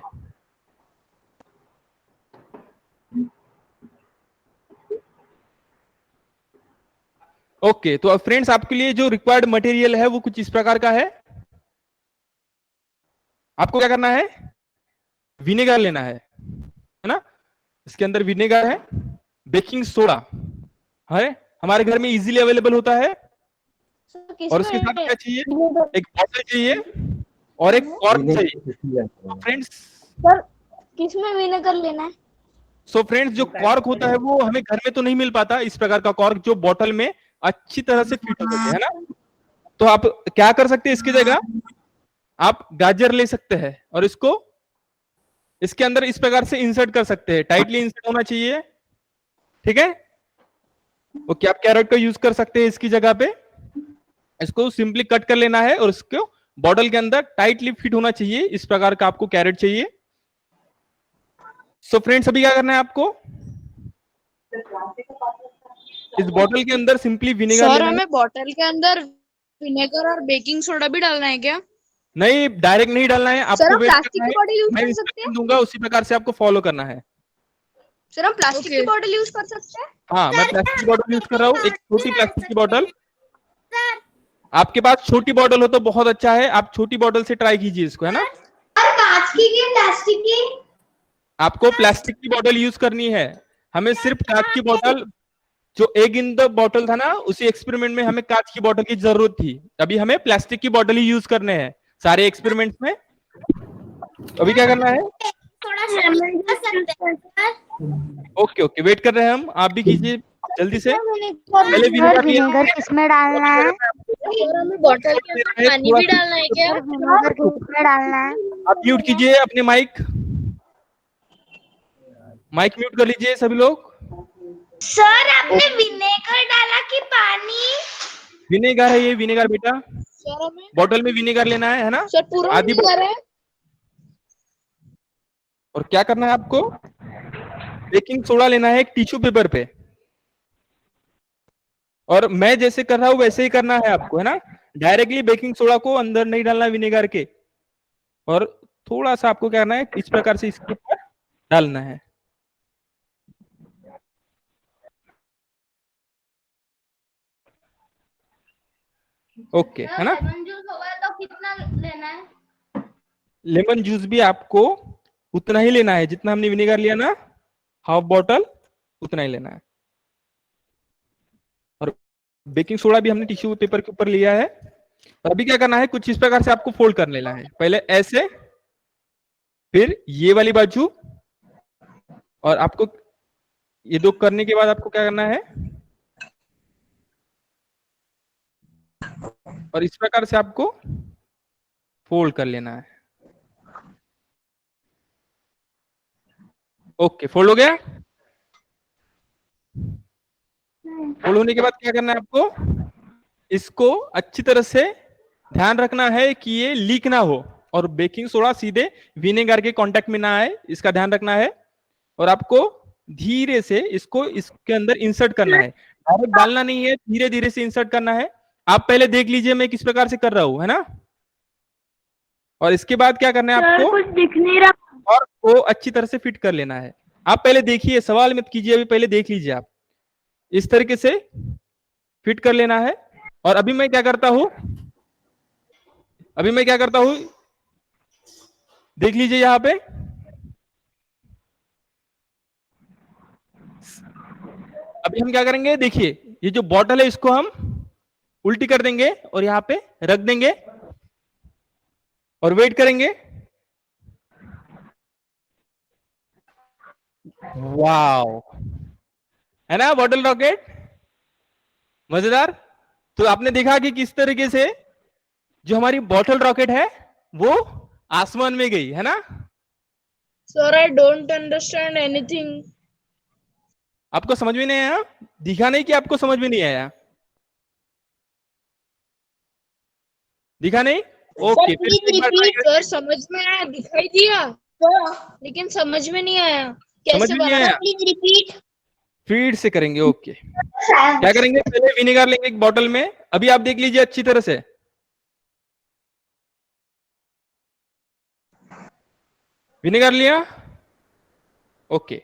Speaker 6: ओके, तो अब फ्रेंड्स आपके लिए जो रिक्वायर्ड मटेरियल है वो कुछ इस प्रकार का है। आपको क्या करना है, विनेगर लेना है ना। इसके अंदर विनेगर है, बेकिंग सोडा है, हमारे घर में इजीली अवेलेबल होता है। और उसके साथ क्या चाहिए, एक बॉटल चाहिए और एक कॉर्क चाहिए। फ्रेंड्स,
Speaker 2: सर किसमें विनेगर लेना है?
Speaker 6: सो फ्रेंड्स, जो कॉर्क होता है वो हमें घर में तो नहीं मिल पाता, इस प्रकार का कॉर्क जो बॉटल में अच्छी तरह से फिट हो सके, है ना। तो आप क्या कर सकते हैं, इसकी जगह आप गाजर ले सकते हैं और इसको इसके अंदर इस प्रकार से इंसर्ट कर सकते हैं। टाइटली इंसर्ट होना चाहिए, ठीक है। ओके, आप कैरेट का यूज कर सकते हैं इसकी जगह पे। इसको सिंपली कट कर लेना है और इसको बॉटल के अंदर टाइटली फिट होना चाहिए, इस प्रकार का आपको कैरेट चाहिए। सो फ्रेंड्स, अभी क्या करना है आपको, इस बॉटल के अंदर सिंपली विनेगर
Speaker 8: सर हमें बॉटल के अंदर विनेगर और बेकिंग सोडा भी डालना है क्या?
Speaker 6: नहीं, डायरेक्ट नहीं डालना है आपको।
Speaker 8: सर हम प्लास्टिक की बॉटल यूज
Speaker 6: मैं
Speaker 8: कर सकते हैं?
Speaker 6: दूंगा उसी प्रकार से आपको फॉलो करना है।
Speaker 8: सर हम प्लास्टिक की बॉटल यूज कर सकते हैं?
Speaker 6: हाँ, मैं प्लास्टिक की बॉटल यूज कर रहा हूँ, एक छोटी प्लास्टिक की बॉटल। आपके पास छोटी बॉटल हो तो बहुत अच्छा है, आप छोटी बॉटल से ट्राई कीजिए इसको, है ना।
Speaker 2: कांच की प्लास्टिक की?
Speaker 6: आपको प्लास्टिक की बॉटल यूज करनी है। हमें सिर्फ कांच की बॉटल, जो एग इन द बॉटल था ना, उसी एक्सपेरिमेंट में हमें कांच की बॉटल की जरूरत थी। अभी हमें प्लास्टिक की बॉटल ही यूज करने हैं सारे एक्सपेरिमेंट्स में। अभी क्या करना है, ओके ओके, वेट कर रहे हैं हम, आप भी कीजिए जल्दी से। पहले
Speaker 2: विनेगर किसमें डालना है?
Speaker 8: हमें बॉटल के अंदर पानी भी डालना है क्या?
Speaker 2: विनेगर किसमें डालना है?
Speaker 6: आप म्यूट कीजिए अपने माइक म्यूट कर लीजिए सभी लोग।
Speaker 2: सर आपने विनेगर डाला कि पानी?
Speaker 6: विनेगर है ये, विनेगर बेटा,
Speaker 8: सर हमें
Speaker 6: बॉटल में विनेगर लेना है ना।
Speaker 8: सर पूरा
Speaker 6: आधी
Speaker 8: विनेगर है।
Speaker 6: और क्या करना है आपको, बेकिंग सोडा लेना है एक टिश्यू पेपर पे, और मैं जैसे कर रहा हूं वैसे ही करना है आपको, है ना। डायरेक्टली बेकिंग सोडा को अंदर नहीं डालना विनेगर के, और थोड़ा सा आपको क्या करना है, इस प्रकार से इसके ऊपर डालना है। ओके, है ना।
Speaker 2: लेमन जूस होगा तो कितना लेना है?
Speaker 6: लेमन जूस भी आपको उतना ही लेना है जितना हमने विनेगर लिया ना, हाफ बॉटल, उतना ही लेना है। और बेकिंग सोडा भी हमने टिश्यू पेपर के ऊपर लिया है। और अभी क्या करना है, कुछ इस प्रकार से आपको फोल्ड कर लेना है, पहले ऐसे, फिर ये वाली बाजू, और आपको ये दो करने के बाद आपको क्या करना है, और इस प्रकार से आपको फोल्ड कर लेना है। ओके, फोल्ड हो गया। फोल्ड होने के बाद क्या करना है आपको, इसको अच्छी तरह से ध्यान रखना है कि ये लीक ना हो और बेकिंग सोडा सीधे विनेगर के कांटेक्ट में ना आए, इसका ध्यान रखना है। और आपको धीरे से इसको इसके अंदर इंसर्ट करना है, डायरेक्ट डालना नहीं है, धीरे धीरे से इंसर्ट करना है। आप पहले देख लीजिए मैं किस प्रकार से कर रहा हूं, है ना। और इसके बाद क्या करना है आपको,
Speaker 3: कुछ दिख नहीं रहा।
Speaker 6: और वो अच्छी तरह से फिट कर लेना है। आप पहले देखिए, सवाल मत कीजिए, अभी पहले देख लीजिए आप, इस तरीके से फिट कर लेना है। और अभी मैं क्या करता हूं, देख लीजिए यहां पे, अभी हम क्या करेंगे, देखिए ये जो बॉटल है इसको हम उल्टी कर देंगे और यहां पे रख देंगे और वेट करेंगे। वाओ, है ना बॉटल रॉकेट, मजेदार। तो आपने देखा कि किस तरीके से जो हमारी बॉटल रॉकेट है वो आसमान में गई, है ना।
Speaker 8: Sir I don't understand anything.
Speaker 6: आपको समझ में नहीं आया, दिखा नहीं कि आपको समझ में नहीं आया, दिखा नहीं। ओके, फिर से एक बार try करें।
Speaker 8: सर समझ में आया, दिखाई दिया लेकिन समझ में नहीं आया
Speaker 6: समझ
Speaker 8: कैसे
Speaker 6: में नहीं
Speaker 8: बनाना।
Speaker 6: आया,
Speaker 2: प्लीज रिपीट।
Speaker 6: फिर से करेंगे। ओके, क्या करेंगे, पहले विनेगर लेंगे एक बॉटल में। अभी आप देख लीजिए अच्छी तरह से, विनेगर लिया। ओके,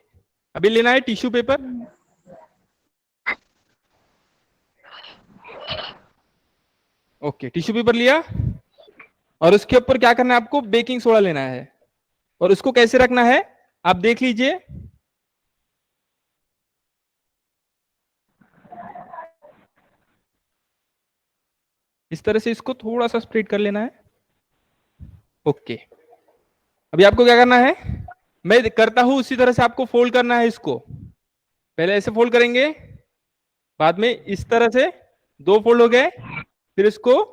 Speaker 6: अभी लेना है tissue paper. Okay, tissue paper लिया और उसके ऊपर क्या करना है आपको, बेकिंग सोडा लेना है। और उसको कैसे रखना है आप देख लीजिए, इस तरह से इसको थोड़ा सा स्प्रेड कर लेना है। ओके, अभी आपको क्या करना है, मैं करता हूं उसी तरह से आपको फोल्ड करना है। इसको पहले ऐसे फोल्ड करेंगे, बाद में इस तरह से, दो फोल्ड हो गए, फिर इसको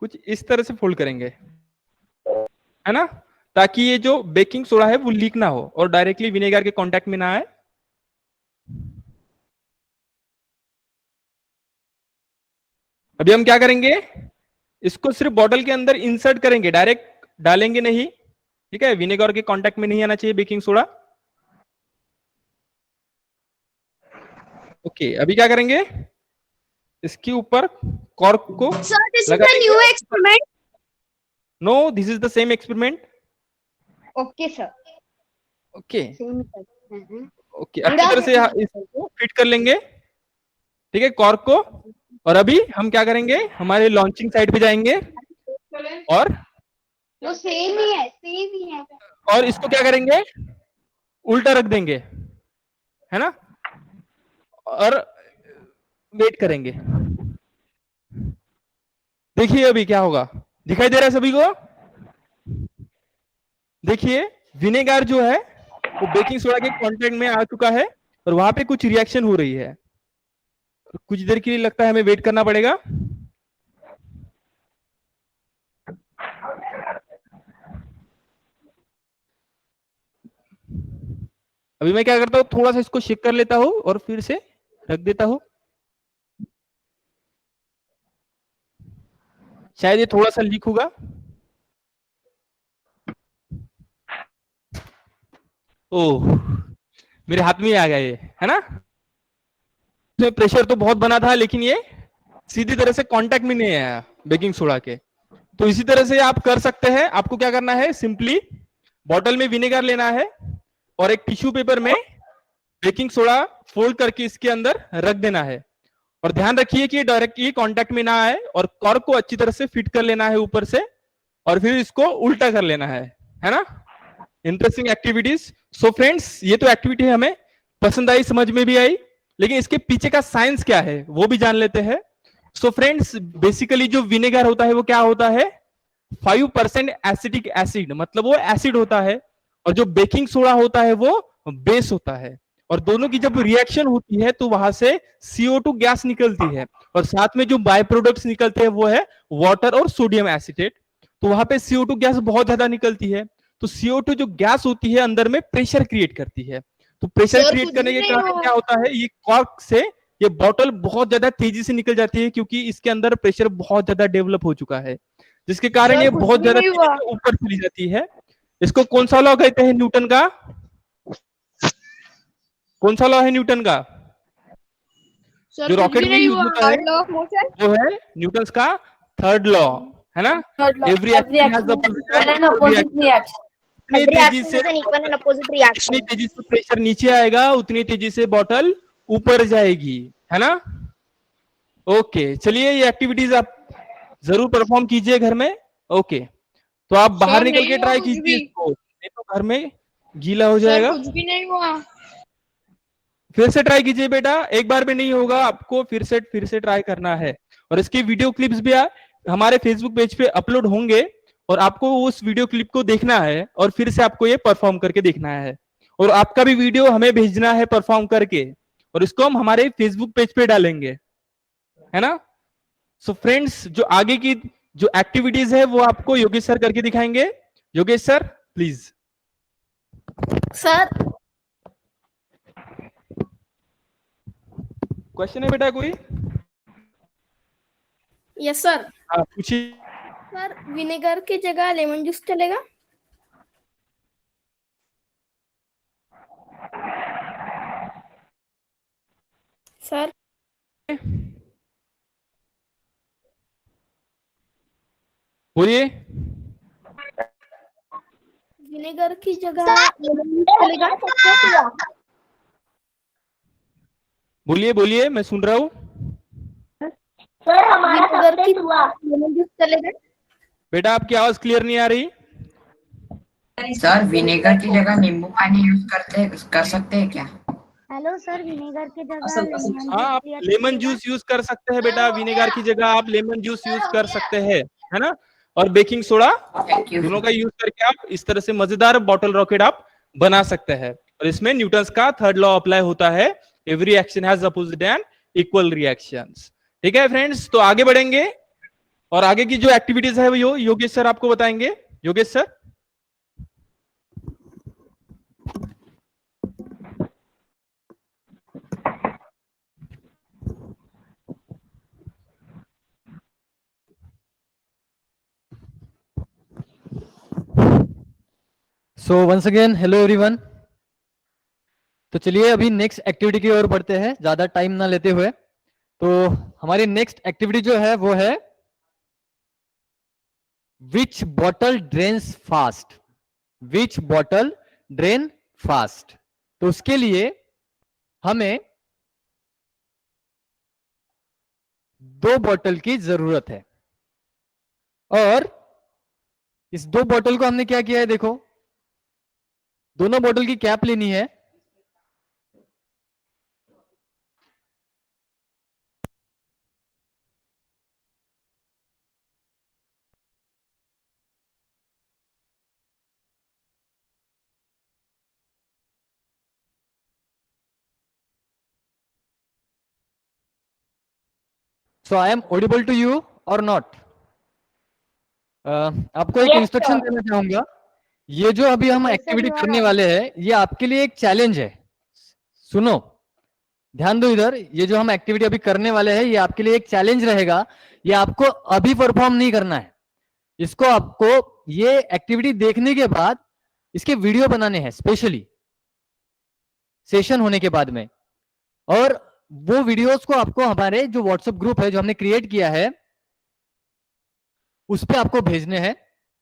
Speaker 6: कुछ इस तरह से फोल्ड करेंगे, है ना, ताकि ये जो बेकिंग सोडा है वो लीक ना हो और डायरेक्टली विनेगर के कांटेक्ट में ना आए। अभी हम क्या करेंगे, इसको सिर्फ बॉटल के अंदर इंसर्ट करेंगे, डायरेक्ट डालेंगे नहीं, ठीक है। विनेगर के कांटेक्ट में नहीं आना चाहिए बेकिंग सोडा। ओके, अभी क्या करेंगे, इसके ऊपर कॉर्क को
Speaker 2: सर दिस इज
Speaker 6: लगा
Speaker 2: the new experiment.
Speaker 6: No, this is the same experiment.
Speaker 2: Okay sir.
Speaker 6: Okay
Speaker 2: same.
Speaker 6: Okay, अच्छी तरह से इसको फिट कर लेंगे, ठीक है, कॉर्क को। और अभी हम क्या करेंगे, हमारे लॉन्चिंग साइड पे जाएंगे और
Speaker 2: वो सेम ही है, सेम ही है।
Speaker 6: और इसको क्या करेंगे, उल्टा रख देंगे, है ना, और वेट करेंगे। देखिए अभी क्या होगा, दिखाई दे रहा है सभी को। देखिए विनेगर जो है वो बेकिंग सोडा के कांटेक्ट में आ चुका है और वहां पे कुछ रिएक्शन हो रही है। कुछ देर के लिए लगता है हमें वेट करना पड़ेगा। अभी मैं क्या करता हूं, थोड़ा सा इसको शेक कर लेता हूं और फिर से रख देता हूं। शायद ये थोड़ा सा लीक होगा। ओह, मेरे हाथ में आ गया ये, है ना। इसमें प्रेशर तो बहुत बना था लेकिन ये सीधी तरह से कांटेक्ट में नहीं आया बेकिंग सोडा के। तो इसी तरह से आप कर सकते हैं। आपको क्या करना है, सिंपली बॉटल में विनेगर लेना है और एक टिश्यू पेपर में बेकिंग सोडा फोल्ड करके इसके अंदर रख देना है। और ध्यान रखिए कि डायरेक्टली कांटेक्ट में ना आए और कॉर्क को अच्छी तरह से फिट कर लेना है ऊपर से और फिर इसको उल्टा कर लेना है ना। Interesting activities. सो फ्रेंड्स, ये तो एक्टिविटी हमें पसंद आई, समझ में भी आई, लेकिन इसके पीछे का साइंस क्या है वो भी जान लेते हैं। सो फ्रेंड्स, बेसिकली जो विनेगर होता है वो क्या होता है? 5% एसिटिक एसिड, मतलब वो एसिड होता है, और जो बेकिंग सोडा होता है वो बेस होता है। और दोनों की जब रिएक्शन होती है तो वहां से CO2 गैस निकलती है, और साथ में जो बाय प्रोडक्ट्स निकलते हैं वो है वाटर और सोडियम एसिटेट। तो वहां पे CO2 गैस बहुत ज्यादा निकलती है। तो CO2 जो गैस होती है अंदर में प्रेशर क्रिएट करती है। तो प्रेशर
Speaker 8: सर,
Speaker 6: क्रिएट
Speaker 8: कुछ
Speaker 6: करने
Speaker 8: भी
Speaker 6: के
Speaker 8: नहीं
Speaker 6: कारण
Speaker 8: हुआ।
Speaker 6: क्या होता है, ये कॉर्क से ये बॉटल बहुत ज्यादा तेजी से निकल जाती है, क्योंकि इसके अंदर प्रेशर बहुत ज्यादा डेवलप हो चुका है, जिसके कारण
Speaker 8: सर,
Speaker 6: ये
Speaker 8: कुछ
Speaker 6: बहुत
Speaker 8: भी
Speaker 6: ज्यादा
Speaker 8: नहीं
Speaker 6: तेजी
Speaker 8: हुआ।
Speaker 6: से ऊपर चली जाती है। इसको कौन सा लॉ कहते हैं न्यूटन का? कौन सा लॉ है न्यूटन का?
Speaker 8: सर,
Speaker 6: जो
Speaker 8: कुछ
Speaker 6: रॉकेट
Speaker 8: भी
Speaker 6: में
Speaker 8: नहीं
Speaker 6: यूज
Speaker 8: हुआ।
Speaker 6: होता है
Speaker 8: लॉ ऑफ मोशन।
Speaker 6: वो है न्यूटन का थर्ड लॉ, है ना? Every action has
Speaker 4: opposite reaction.
Speaker 6: जितनी
Speaker 2: Every
Speaker 6: तेजी
Speaker 2: action
Speaker 6: से
Speaker 2: is an equal and opposite reaction.
Speaker 6: जितनी तेजी से प्रेशर नीचे आएगा उतनी तेजी से बॉटल ऊपर जाएगी, है ना? ओके, चलिए ये एक्टिविटीज आप जरूर परफॉर्म कीजिए घर में। ओके, तो आप बाहर
Speaker 8: सर,
Speaker 6: निकल
Speaker 8: नहीं
Speaker 6: के
Speaker 8: हुआ
Speaker 6: ट्राई
Speaker 8: कुछ
Speaker 6: कीजिए
Speaker 8: भी।
Speaker 6: इसको, नहीं तो घर में गीला हो
Speaker 8: सर,
Speaker 6: जाएगा।
Speaker 8: कुछ भी नहीं हुआ।
Speaker 6: फिर से ट्राई कीजिए बेटा, एक बार में नहीं होगा, आपको फिर से ट्राई करना है। और इसकी वीडियो क्लिप्स भी हमारे फेसबुक पेज पे अपलोड होंगे, और आपको उस वीडियो क्लिप को देखना है और फिर से आपको ये परफॉर्म करके देखना है, और आपका भी वीडियो हमें भेजना है परफॉर्म करके, और इसको हम हमारे फेसबुक पेज पे डालेंगे, है ना? सो फ्रेंड्स, जो आगे की जो एक्टिविटीज है वो आपको योगेश सर करके दिखाएंगे। Yogesh sir please.
Speaker 4: Sir,
Speaker 6: question है बेटा कोई?
Speaker 4: yes sir.
Speaker 6: हाँ पूछिए।
Speaker 4: सर, विनेगर की जगह लेमन जूस चलेगा? सर,
Speaker 6: बोलिए।
Speaker 4: विनेगर की जगह लेमन जूस चलेगा?
Speaker 6: बोलिए बोलिए, मैं सुन रहा हूँ।
Speaker 4: विनेगर की लेमन जूस चलेगा?
Speaker 6: बेटा आपकी आवाज क्लियर नहीं आ रही।
Speaker 7: सर, विनेगर की जगह नींबू पानी यूज कर सकते हैं क्या?
Speaker 2: हेलो सर, विनेगर की जगह
Speaker 6: हाँ, आप लेमन जूस यूज कर सकते हैं बेटा, विनेगर की जगह आप लेमन जूस यूज कर सकते हैं, है ना? और बेकिंग सोडा, दोनों का यूज करके आप इस तरह से मजेदार बॉटल रॉकेट आप बना सकते हैं। और इसमें न्यूटन्स का थर्ड लॉ अप्लाई होता है, every action has opposite and equal reactions. ठीक है फ्रेंड्स, तो आगे बढ़ेंगे और आगे की जो एक्टिविटीज है वो योगेश सर आपको बताएंगे। Yogesh sir.
Speaker 11: So once again hello everyone. तो चलिए अभी नेक्स्ट एक्टिविटी की ओर बढ़ते हैं, ज्यादा टाइम ना लेते हुए। तो हमारी नेक्स्ट एक्टिविटी जो है वो है विच बॉटल ड्रेन्स फास्ट। विच बॉटल ड्रेन फास्ट। तो उसके लिए हमें 2 बॉटल की जरूरत है, और इस 2 बॉटल को हमने क्या किया है, देखो दोनों बॉटल की कैप लेनी है। So I am audible to you और नॉट? आपको एक इंस्ट्रक्शन देना चाहूंगा। ये जो अभी हम एक्टिविटी करने वाले हैं ये आपके लिए एक चैलेंज है। सुनो, ध्यान दो इधर। ये जो हम एक्टिविटी अभी करने वाले हैं ये आपके लिए एक चैलेंज रहेगा। ये आपको अभी परफॉर्म नहीं करना है, इसको आपको ये एक्टिविटी देखने के बाद इसके वीडियो बनाने हैं स्पेशली सेशन होने के बाद में, और वो वीडियोस को आपको हमारे जो व्हाट्सएप ग्रुप है जो हमने क्रिएट किया है उस पे आपको भेजने हैं,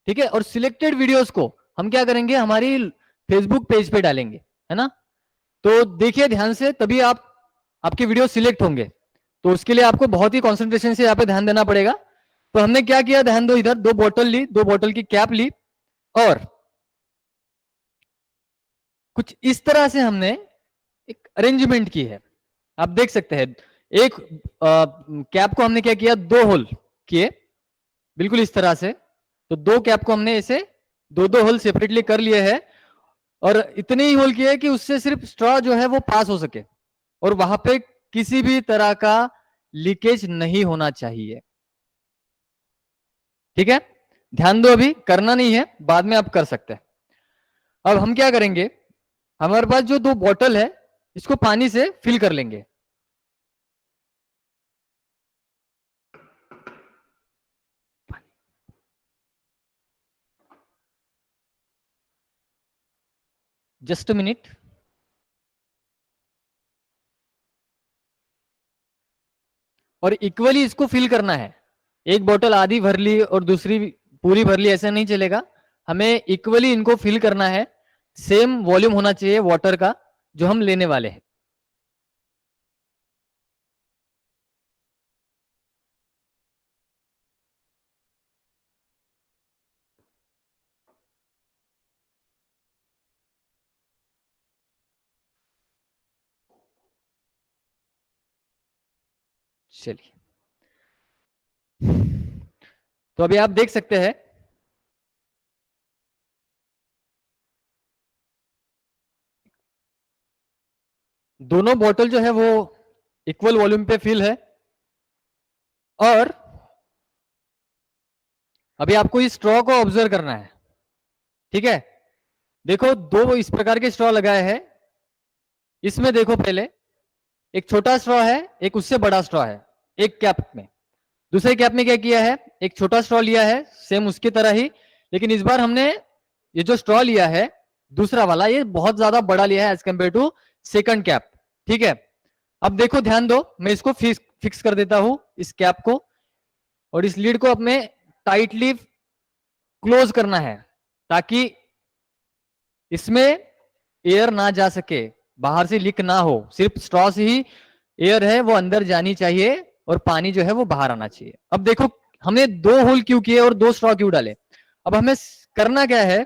Speaker 11: ठीक है? और सिलेक्टेड वीडियोस को हम क्या करेंगे, हमारी फेसबुक पेज पे डालेंगे, है ना? तो देखिए ध्यान से, तभी आपके वीडियो सिलेक्ट होंगे। तो उसके लिए आपको बहुत ही कंसंट्रेशन से यहाँ पे ध्यान देना पड़ेगा। तो हमने क्या किया, ध्यान दो इधर, 2 बॉटल ली, 2 बॉटल की कैप ली, और कुछ इस तरह से हमने एक अरेंजमेंट की है। आप देख सकते हैं एक कैप को हमने क्या किया, 2 होल किए बिल्कुल इस तरह से। तो 2 कैप को हमने ऐसे 2-2 होल सेपरेटली कर लिए हैं और इतने ही होल किए कि उससे सिर्फ स्ट्रॉ जो है वो पास हो सके और वहां पे किसी भी तरह का लीकेज नहीं होना चाहिए। ठीक है, ध्यान दो, अभी करना नहीं है, बाद में आप कर सकते हैं। अब हम क्या करेंगे, हमारे पास जो 2 बॉटल है इसको पानी से फिल कर लेंगे। Just a minute. और इक्वली इसको फिल करना है। एक बोतल आधी भर ली और दूसरी पूरी भर ली, ऐसा नहीं चलेगा। हमें इक्वली इनको फिल करना है। सेम वॉल्यूम होना चाहिए वाटर का जो हम लेने वाले हैं। चलिए, तो अभी आप देख सकते हैं दोनों बोतल जो है वो इक्वल वॉल्यूम पे फिल है। और अभी आपको इस स्ट्रॉ को ऑब्जर्व करना है। ठीक है, देखो 2 इस प्रकार के स्ट्रॉ लगाए हैं। इसमें देखो पहले एक छोटा स्ट्रॉ है, एक उससे बड़ा स्ट्रॉ है एक कैप में। दूसरे कैप में क्या किया है, एक छोटा स्ट्रॉ लिया है सेम उसकी तरह ही, लेकिन इस बार हमने ये जो स्ट्रॉ लिया है दूसरा वाला, ये बहुत ज्यादा बड़ा लिया है as compare to second cap. ठीक है, अब देखो ध्यान दो, मैं इसको फिक्स कर देता हूं इस कैप को, और इस लीड को अपने टाइटली क्लोज करना है ताकि इसमें एयर ना जा सके, बाहर से लीक ना हो। सिर्फ स्ट्रॉ से ही एयर है वो अंदर जानी चाहिए और पानी जो है वो बाहर आना चाहिए। अब देखो हमने 2 होल क्यों किए और 2 स्ट्रॉ क्यों डाले। अब हमें करना क्या है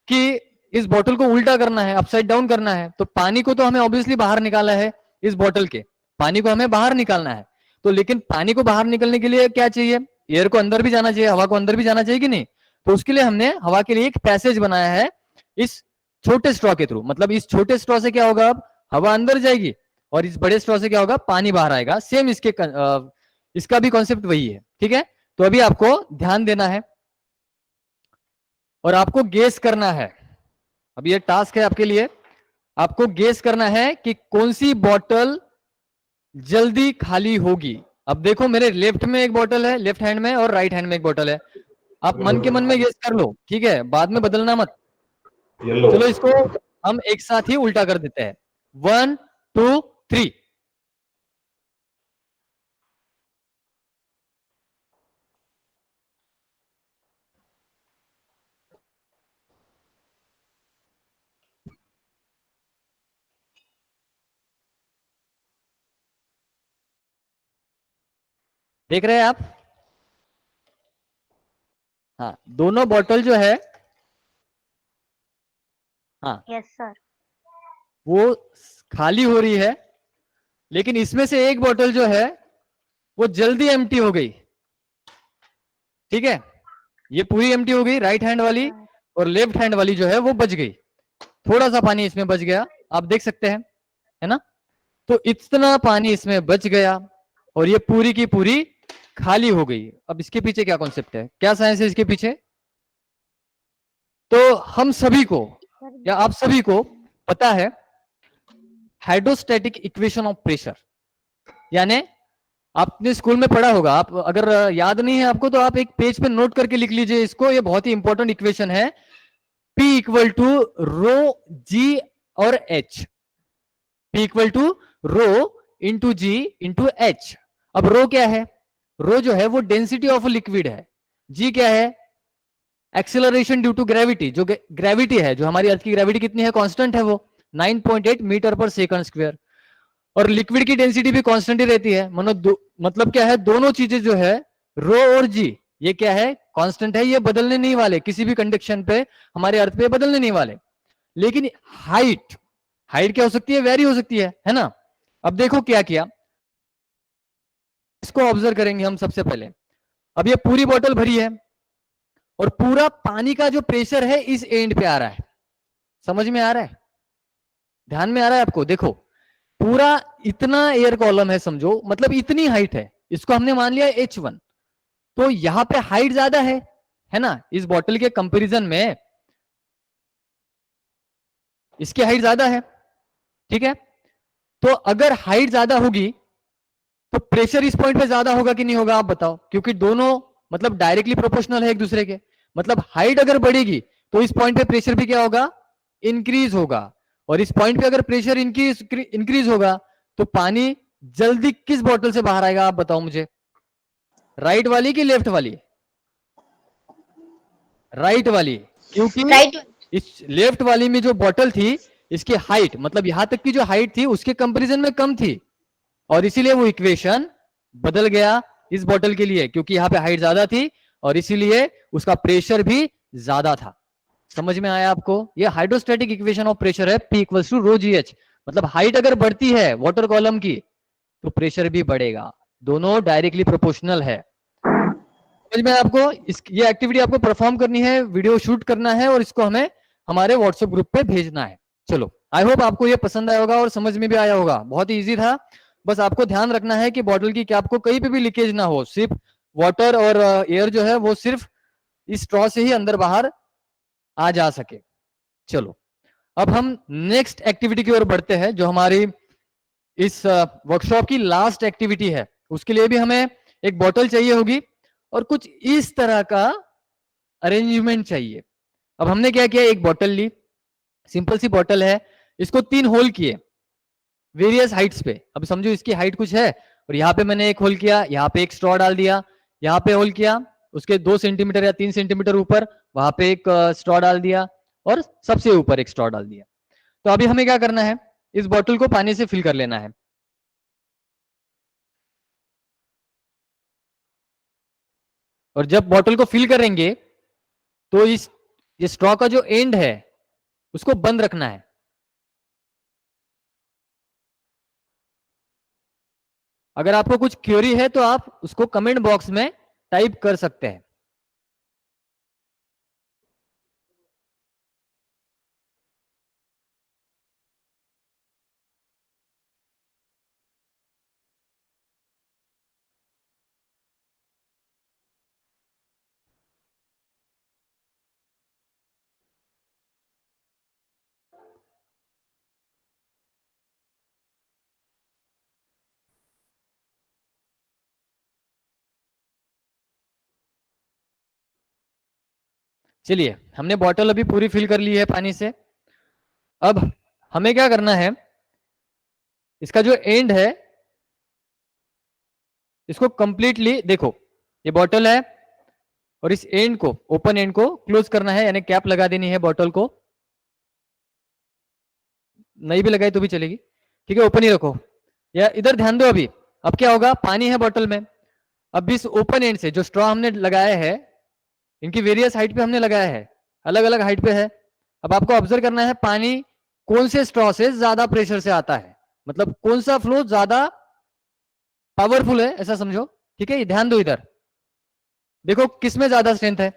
Speaker 11: कि इस बोतल को उल्टा करना है, अपसाइड डाउन करना है। तो पानी को तो हमें ऑब्वियसली बाहर निकाला है, इस बोतल के पानी को हमें बाहर निकालना है। तो लेकिन पानी को बाहर निकलने के लिए क्या चाहिए, एयर को अंदर भी जाना चाहिए, हवा को अंदर भी जाना चाहिए कि नहीं। तो उसके लिए हमने हवा के लिए एक पैसेज बनाया है इस छोटे स्ट्रॉ के थ्रू। मतलब इस छोटे स्ट्रॉ से क्या होगा, अब हवा अंदर जाएगी और इस बड़े स्ट्रॉ से क्या होगा, पानी बाहर आएगा। सेम इसका भी कॉन्सेप्ट वही है। ठीक है, तो अभी आपको ध्यान देना है और आपको गेस करना है। अब ये टास्क है आपके लिए, आपको गेस करना है कि कौन सी बोतल जल्दी खाली होगी। अब देखो मेरे लेफ्ट में एक बोतल है, लेफ्ट हैंड में, और राइट हैंड में एक बोतल है। आप मन के मन में गेस कर लो, ठीक है, बाद में बदलना मत। चलो इसको हम एक साथ ही उल्टा कर देते हैं। 1 2 3। देख रहे हैं आप? हाँ, दोनों बोतल जो है, हाँ
Speaker 2: यस सर।
Speaker 11: वो खाली हो रही है, लेकिन इसमें से एक बोतल जो है वो जल्दी एम्प्टी हो गई। ठीक है, ये पूरी एम्प्टी हो गई राइट हैंड वाली, और लेफ्ट हैंड वाली जो है वो बच गई। थोड़ा सा पानी इसमें बच गया, आप देख सकते हैं, है ना। तो इतना पानी इसमें बच गया और ये पूरी की पूरी खाली हो गई। अब इसके पीछे क्या कॉन्सेप्ट है, क्या साइंस है इसके पीछे। तो हम सभी को या आप सभी को पता है हाइड्रोस्टैटिक इक्वेशन ऑफ प्रेशर, यानी आपने स्कूल में पढ़ा होगा। आप अगर याद नहीं है आपको तो आप एक पेज पे नोट करके लिख लीजिए इसको। ये बहुत ही इंपॉर्टेंट इक्वेशन है, P equal to rho g और H। P equal to rho into g into H। अब रो क्या है, रो जो है वो डेंसिटी ऑफ लिक्विड है। जी क्या है, एक्सेलरेशन ड्यू टू ग्रेविटी। जो ग्रेविटी है, जो हमारी अर्थ की ग्रेविटी कितनी है, कांस्टेंट है, वो 9.8 मीटर पर सेकंड स्क्वायर। और लिक्विड की डेंसिटी भी कांस्टेंट ही रहती है। मतलब क्या है, दोनों चीजें जो है रो और जी, ये क्या है, कांस्टेंट है, ये बदलने नहीं वाले किसी भी कंडीशन पे, हमारे अर्थ पे बदलने नहीं वाले। लेकिन हाइट हाइट क्या हो सकती है, वेरी हो सकती है ना। अब देखो क्या किया, इसको ऑब्जर्व करेंगे हम सबसे पहले। अब ये पूरी बोतल भरी है और पूरा पानी का जो प्रेशर है इस एंड पे आ रहा है, समझ में आ रहा है, ध्यान में आ रहा है आपको। देखो पूरा इतना एयर कॉलम है समझो, मतलब इतनी हाइट है, इसको हमने मान लिया H1, तो यहां पे हाइट ज्यादा है ना, इस बॉटल के कंपैरिजन में इसकी हाइट ज्यादा है, ठीक है। तो अगर हाइट ज्यादा होगी तो प्रेशर इस पॉइंट पे ज्यादा होगा कि नहीं होगा, आप बताओ, क्योंकि दोनों मतलब डायरेक्टली प्रोपोर्शनल है एक दूसरे के। मतलब हाइट अगर बढ़ेगी तो इस पॉइंट पे प्रेशर भी क्या होगा, इंक्रीज होगा, और इस पॉइंट पे अगर प्रेशर इंक्रीज होगा तो पानी जल्दी किस बोतल से बाहर आएगा, आप बताओ मुझे, राइट वाली कि लेफ्ट वाली? राइट वाली, क्योंकि इस लेफ्ट वाली में जो बोतल थी इसकी हाइट, मतलब यहां तक की जो हाइट थी उसके कंपैरिजन में कम थी, और इसीलिए वो इक्वेशन बदल गया इस बोतल के लिए, क्योंकि यहां पे हाइट ज्यादा थी और इसीलिए उसका प्रेशर भी ज्यादा था। समझ में आया आपको? ये हाइड्रोस्टैटिक इक्वेशन ऑफ प्रेशर है, P equals to rho GH। मतलब हाइट अगर बढ़ती है वाटर कॉलम की तो प्रेशर भी बढ़ेगा, दोनों डायरेक्टली प्रोपोर्शनल है। समझ में आपको? ये एक्टिविटी आपको परफॉर्म करनी है, वीडियो शूट करना है और इसको हमें हमारे व्हाट्सएप ग्रुप पे भेजना है। चलो, आई होप आपको ये पसंद आया होगा और समझ में भी आया होगा। बहुत ही इजी था, बस आपको ध्यान रखना है कि बॉटल की कैप को कहीं पे भी लीकेज ना हो, सिर्फ वाटर और एयर जो है वो सिर्फ इस स्ट्रॉ से ही अंदर बाहर आ जा सके। चलो, अब हम नेक्स्ट एक्टिविटी की ओर बढ़ते हैं, जो हमारी इस वर्कशॉप की लास्ट एक्टिविटी है। उसके लिए भी हमें एक बॉटल चाहिए होगी और कुछ इस तरह का अरेंजमेंट चाहिए। अब हमने क्या किया, एक बॉटल ली, सिंपल सी बॉटल है, इसको 3 होल किए वेरियस हाइट्स पे। अब समझो इसकी हाइट कुछ है और यहाँ पे मैंने एक होल किया, यहाँ पे एक स्ट्रॉ डाल दिया, यहाँ पे होल किया, उसके 2 सेंटीमीटर या 3 सेंटीमीटर ऊपर वहां पे एक स्ट्रॉ डाल दिया और सबसे ऊपर एक स्ट्रॉ डाल दिया। तो अभी हमें क्या करना है, इस बॉटल को पानी से फिल कर लेना है। और जब बॉटल को फिल करेंगे तो ये स्ट्रॉ का जो एंड है उसको बंद रखना है। अगर आपको कुछ क्वेरी है तो आप उसको कमेंट बॉक्स में टाइप कर सकते हैं। चलिए, हमने बॉटल अभी पूरी फिल कर ली है पानी से। अब हमें क्या करना है, इसका जो एंड है इसको कंप्लीटली, देखो ये बॉटल है और इस एंड को, ओपन एंड को क्लोज करना है, यानी कैप लगा देनी है बॉटल को। नहीं भी लगाई तो भी चलेगी, ठीक है, ओपन ही रखो। या इधर ध्यान दो, अभी अब क्या होगा, पानी है बॉटल में, अब इस ओपन एंड से जो स्ट्रॉ हमने लगाया है, इनकी वेरियस हाइट पे हमने लगाया है, अलग अलग हाइट पे है। अब आपको ऑब्जर्व करना है पानी कौन से स्ट्रॉ से ज्यादा प्रेशर से आता है, मतलब कौन सा फ्लो ज्यादा पावरफुल है, ऐसा समझो, ठीक है। ध्यान दो इधर, देखो किसमें ज्यादा स्ट्रेंथ है,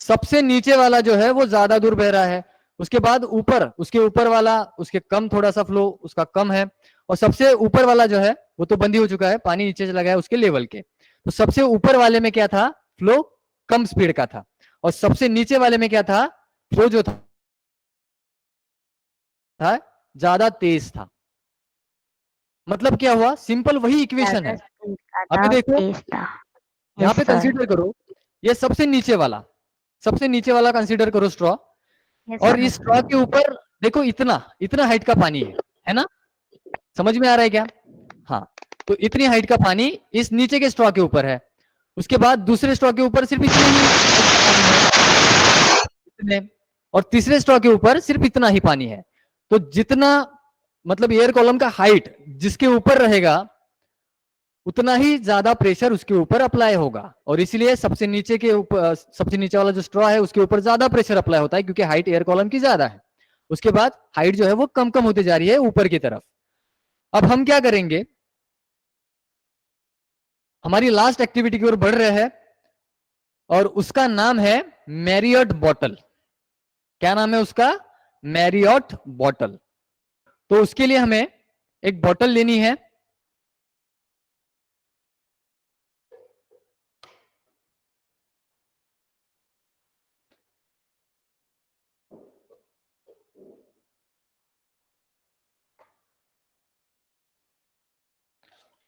Speaker 11: सबसे नीचे वाला जो है वो ज्यादा दूर बह रहा है, उसके बाद ऊपर, उसके ऊपर वाला, उसके कम थोड़ा सा फ्लो उसका कम है, और सबसे ऊपर वाला जो है वो तो बंद ही हो चुका है, पानी नीचे चला गया उसके लेवल के। तो सबसे ऊपर वाले में क्या था, फ्लो कम स्पीड का था, और सबसे नीचे वाले में क्या था, फ्लो जो था ज्यादा तेज था। मतलब क्या हुआ, सिंपल वही इक्वेशन है। अभी देखो यहाँ पे कंसीडर करो, ये सबसे नीचे वाला कंसीडर करो स्ट्रॉ, और इस स्ट्रॉ के ऊपर देखो इतना हाइट का पानी है ना, समझ में आ रहा है क्या? हाँ, तो इतनी हाइट का पानी इस नीचे के स्ट्रॉ के ऊपर है, उसके बाद दूसरे स्ट्रॉ के ऊपर सिर्फ इतने, और तीसरे स्ट्रॉ के ऊपर सिर्फ इतना ही पानी है। तो जितना मतलब एयर कॉलम का हाइट जिसके ऊपर रहेगा उतना ही ज्यादा प्रेशर उसके ऊपर अप्लाई होगा, और इसलिए सबसे नीचे के ऊपर, सबसे नीचे वाला जो स्ट्रॉ है उसके ऊपर ज्यादा प्रेशर अप्लाई होता है, क्योंकि हाइट एयर कॉलम की ज्यादा है। उसके बाद हाइट जो है वो कम कम होती जा रही है ऊपर की तरफ। अब हम क्या करेंगे, हमारी लास्ट एक्टिविटी की ओर बढ़ रहे हैं और उसका नाम है मैरियट बॉटल। क्या नाम है उसका? Marriott bottle. तो उसके लिए हमें एक बॉटल लेनी है।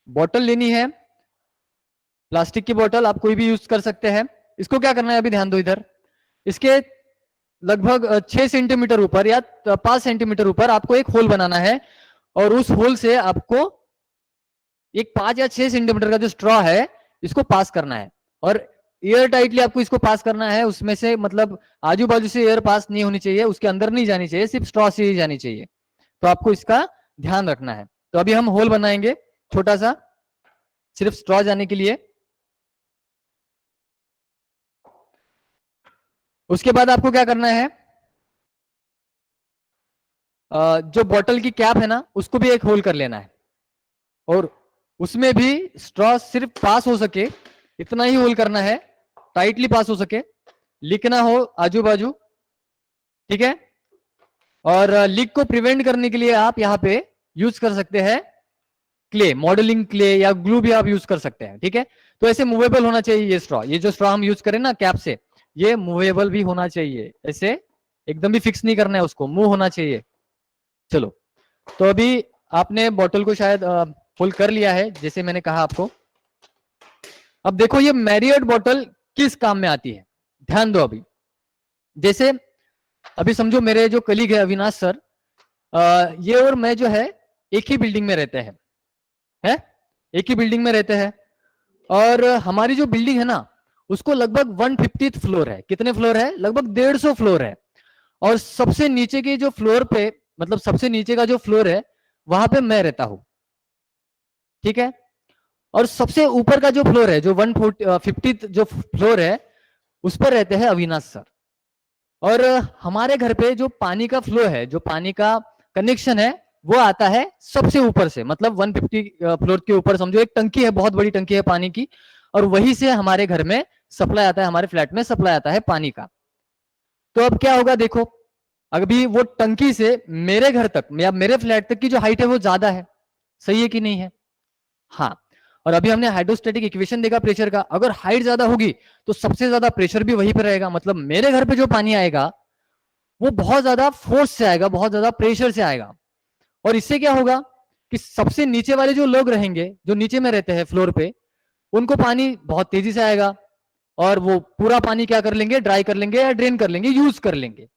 Speaker 11: बॉटल लेनी है, प्लास्टिक की बॉटल, आप कोई भी यूज कर सकते हैं। इसको क्या करना है, अभी ध्यान दो इधर। इसके लगभग 6 सेंटीमीटर ऊपर या 5 सेंटीमीटर ऊपर आपको एक होल बनाना है और उस होल से आपको एक 5 या 6 सेंटीमीटर का जो स्ट्रॉ है इसको पास करना है और एयर टाइटली आपको इसको पास करना है। उसमें से मतलब आजू बाजू से एयर पास नहीं होनी चाहिए, उसके अंदर नहीं जानी चाहिए, सिर्फ स्ट्रॉ से ही जानी चाहिए। तो आपको इसका ध्यान रखना है। तो अभी हम होल बनाएंगे छोटा सा, सिर्फ स्ट्रॉ जाने के लिए। उसके बाद आपको क्या करना है, जो बॉटल की कैप है ना उसको भी एक होल कर लेना है और उसमें भी स्ट्रॉ सिर्फ पास हो सके इतना ही होल करना है, टाइटली पास हो सके, लीक ना हो आजू बाजू, ठीक है। और लीक को प्रिवेंट करने के लिए आप यहाँ पे यूज कर सकते हैं क्ले, मॉडलिंग क्ले या ग्लू भी आप यूज कर सकते हैं, ठीक है। तो ऐसे मूवेबल होना चाहिए ये स्ट्रॉ, ये जो स्ट्रॉ हम यूज करें ना कैप से, ये मूवेबल भी होना चाहिए, ऐसे एकदम भी फिक्स नहीं करना है उसको, मूव होना चाहिए। चलो, तो अभी आपने बॉटल को शायद फुल कर लिया है जैसे मैंने कहा आपको। अब देखो ये मैरियट बॉटल किस काम में आती है, ध्यान दो। अभी जैसे अभी समझो मेरे जो कलीग है अविनाश सर, ये और मैं जो है एक ही बिल्डिंग में रहते हैं, एक ही बिल्डिंग में रहते हैं और हमारी जो बिल्डिंग है ना उसको लगभग 150th फ्लोर है। कितने फ्लोर है? लगभग 150 फ्लोर है। और सबसे नीचे के जो फ्लोर पे, मतलब सबसे नीचे का जो फ्लोर है वहां पे मैं रहता हूं, ठीक है। और सबसे ऊपर का जो फ्लोर है, जो 150th जो फ्लोर है, उस पर रहते हैं अविनाश सर। और हमारे घर पे जो पानी का फ्लो है, जो पानी का कनेक्शन है, वो आता है सबसे ऊपर से, मतलब 150 फ्लोर के ऊपर समझो एक टंकी है, बहुत बड़ी टंकी है पानी की, और वहीं से हमारे घर में सप्लाई आता है, हमारे फ्लैट में सप्लाई आता है पानी का। तो अब क्या होगा देखो, अभी वो टंकी से मेरे घर तक या मेरे फ्लैट तक की जो हाइट है वो ज्यादा है, सही है कि नहीं है? हाँ। और अभी हमने हाइड्रोस्टैटिक इक्वेशन देखा प्रेशर का, अगर हाइट ज्यादा होगी तो सबसे ज्यादा प्रेशर भी वहीं पर रहेगा, मतलब मेरे घर पे जो पानी आएगा वो बहुत ज्यादा फोर्स से आएगा, बहुत ज्यादा प्रेशर से आएगा। और इससे क्या होगा कि सबसे नीचे वाले जो लोग रहेंगे, जो नीचे में रहते हैं फ्लोर पे, उनको पानी बहुत तेजी से आएगा और वो पूरा पानी क्या कर लेंगे, ड्राई कर लेंगे या ड्रेन कर लेंगे, यूज कर लेंगे।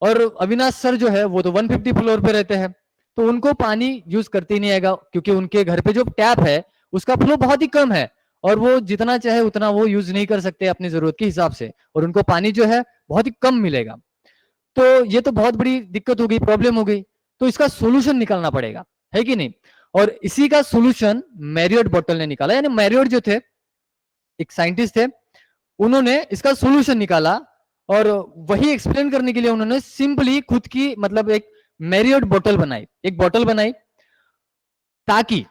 Speaker 11: और अविनाश सर जो है वो तो 150 फ्लोर पे रहते हैं, तो उनको पानी यूज करते ही नहीं आएगा, क्योंकि उनके घर पे जो टैप है उसका फ्लो बहुत ही कम है और वो जितना चाहे उतना वो यूज नहीं कर सकते अपनी जरूरत के हिसाब से, और उनको पानी जो है बहुत ही कम मिलेगा। तो ये तो बहुत बड़ी दिक्कत हो गई, प्रॉब्लम हो गई। तो इसका सोल्यूशन निकालना पड़ेगा, है कि नहीं? और इसी का सोल्यूशन मैरियट बॉटल ने निकाला, यानी मैरियट जो थे एक साइंटिस्ट थे, उन्होंने इसका सोल्यूशन निकाला और वही एक्सप्लेन करने के लिए उन्होंने सिंपली खुद की मतलब एक मैरियट बॉटल बनाई, एक बॉटल बनाई, ताकि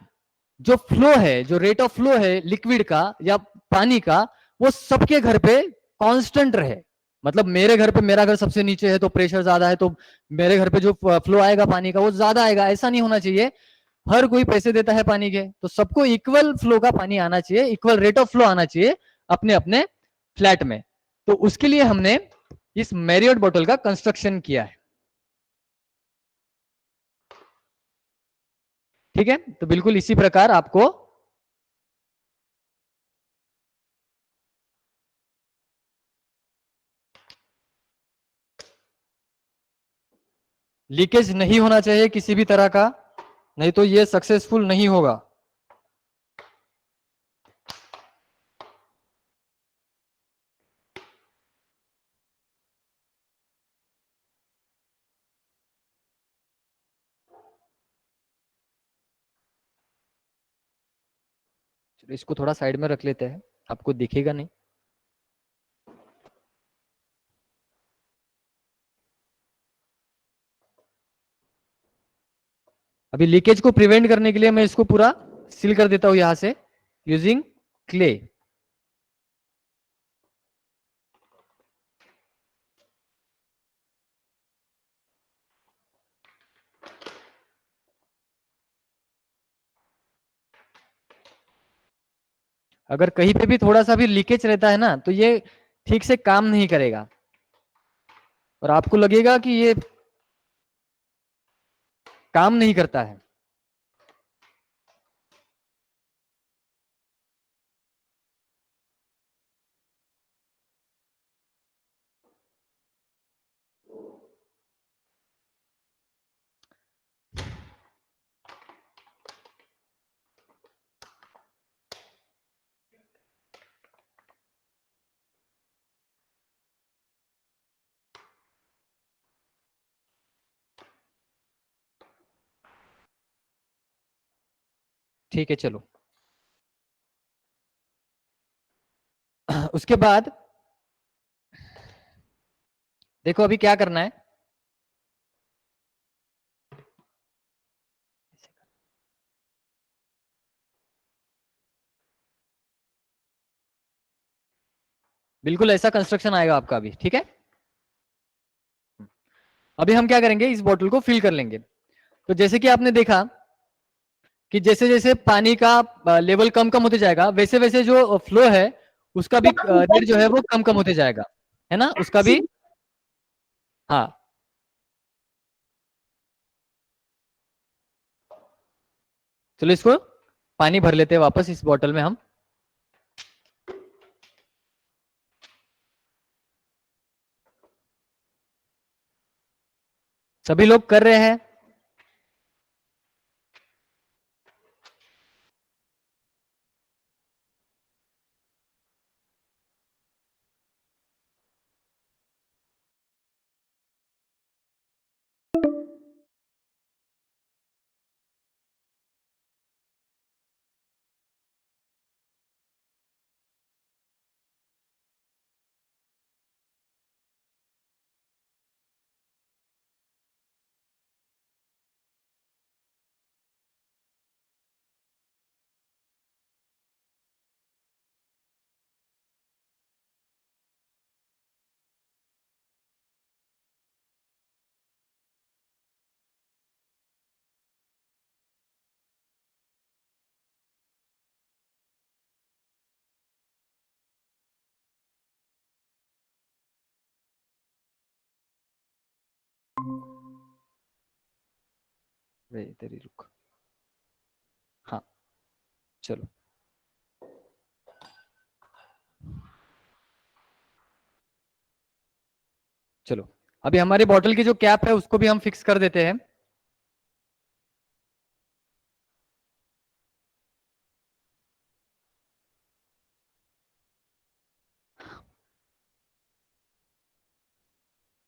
Speaker 11: जो फ्लो है, जो रेट ऑफ फ्लो है लिक्विड का या पानी का, वो सबके घर पे कांस्टेंट रहे। मतलब मेरे घर पे, मेरा घर सबसे नीचे है तो प्रेशर ज्यादा है, तो मेरे घर पे जो फ्लो आएगा पानी का वो ज्यादा आएगा, ऐसा नहीं होना चाहिए। हर कोई पैसे देता है पानी के, तो सबको इक्वल फ्लो का पानी आना चाहिए, इक्वल रेट ऑफ फ्लो आना चाहिए अपने अपने फ्लैट में। तो उसके लिए हमने इस मैरियट बॉटल का कंस्ट्रक्शन किया है, ठीक है। तो बिल्कुल इसी प्रकार आपको लीकेज नहीं होना चाहिए किसी भी तरह का, नहीं तो ये सक्सेसफुल नहीं होगा। चलो इसको थोड़ा साइड में रख लेते हैं, आपको दिखेगा नहीं। अभी लीकेज को प्रिवेंट करने के लिए मैं इसको पूरा सील कर देता हूं यहां से यूजिंग क्ले। अगर कहीं पे भी थोड़ा सा भी लीकेज रहता है ना तो ये ठीक से काम नहीं करेगा और आपको लगेगा कि ये काम नहीं करता है। ठीक है चलो। उसके बाद देखो अभी क्या करना है। बिल्कुल ऐसा कंस्ट्रक्शन आएगा आपका अभी, ठीक है। अभी हम क्या करेंगे, इस बोतल को फिल कर लेंगे। तो जैसे कि आपने देखा कि जैसे जैसे पानी का लेवल कम कम होते जाएगा वैसे वैसे जो फ्लो है उसका भी रेट जो है वो कम कम होते जाएगा, है ना, उसका भी। हाँ चलो इसको पानी भर लेते हैं वापस इस बोतल में हम। सभी लोग कर रहे हैं। तेरी रुक। हाँ चलो चलो अभी हमारी बॉटल की जो कैप है उसको भी हम फिक्स कर देते हैं।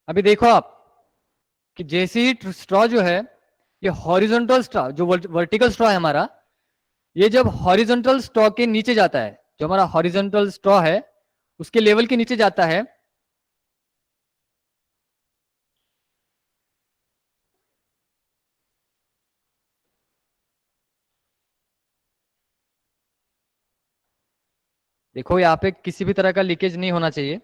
Speaker 11: अभी देखो आप कि जैसे ही स्ट्रॉ जो है ये हॉरिजॉन्टल स्ट्रॉ जो वर्टिकल स्ट्रॉ है हमारा, ये जब हॉरिजॉन्टल स्ट्रॉ के नीचे जाता है, जो हमारा हॉरिजॉन्टल स्ट्रॉ है उसके लेवल के नीचे जाता है, देखो यहाँ पे किसी भी तरह का लीकेज नहीं होना चाहिए।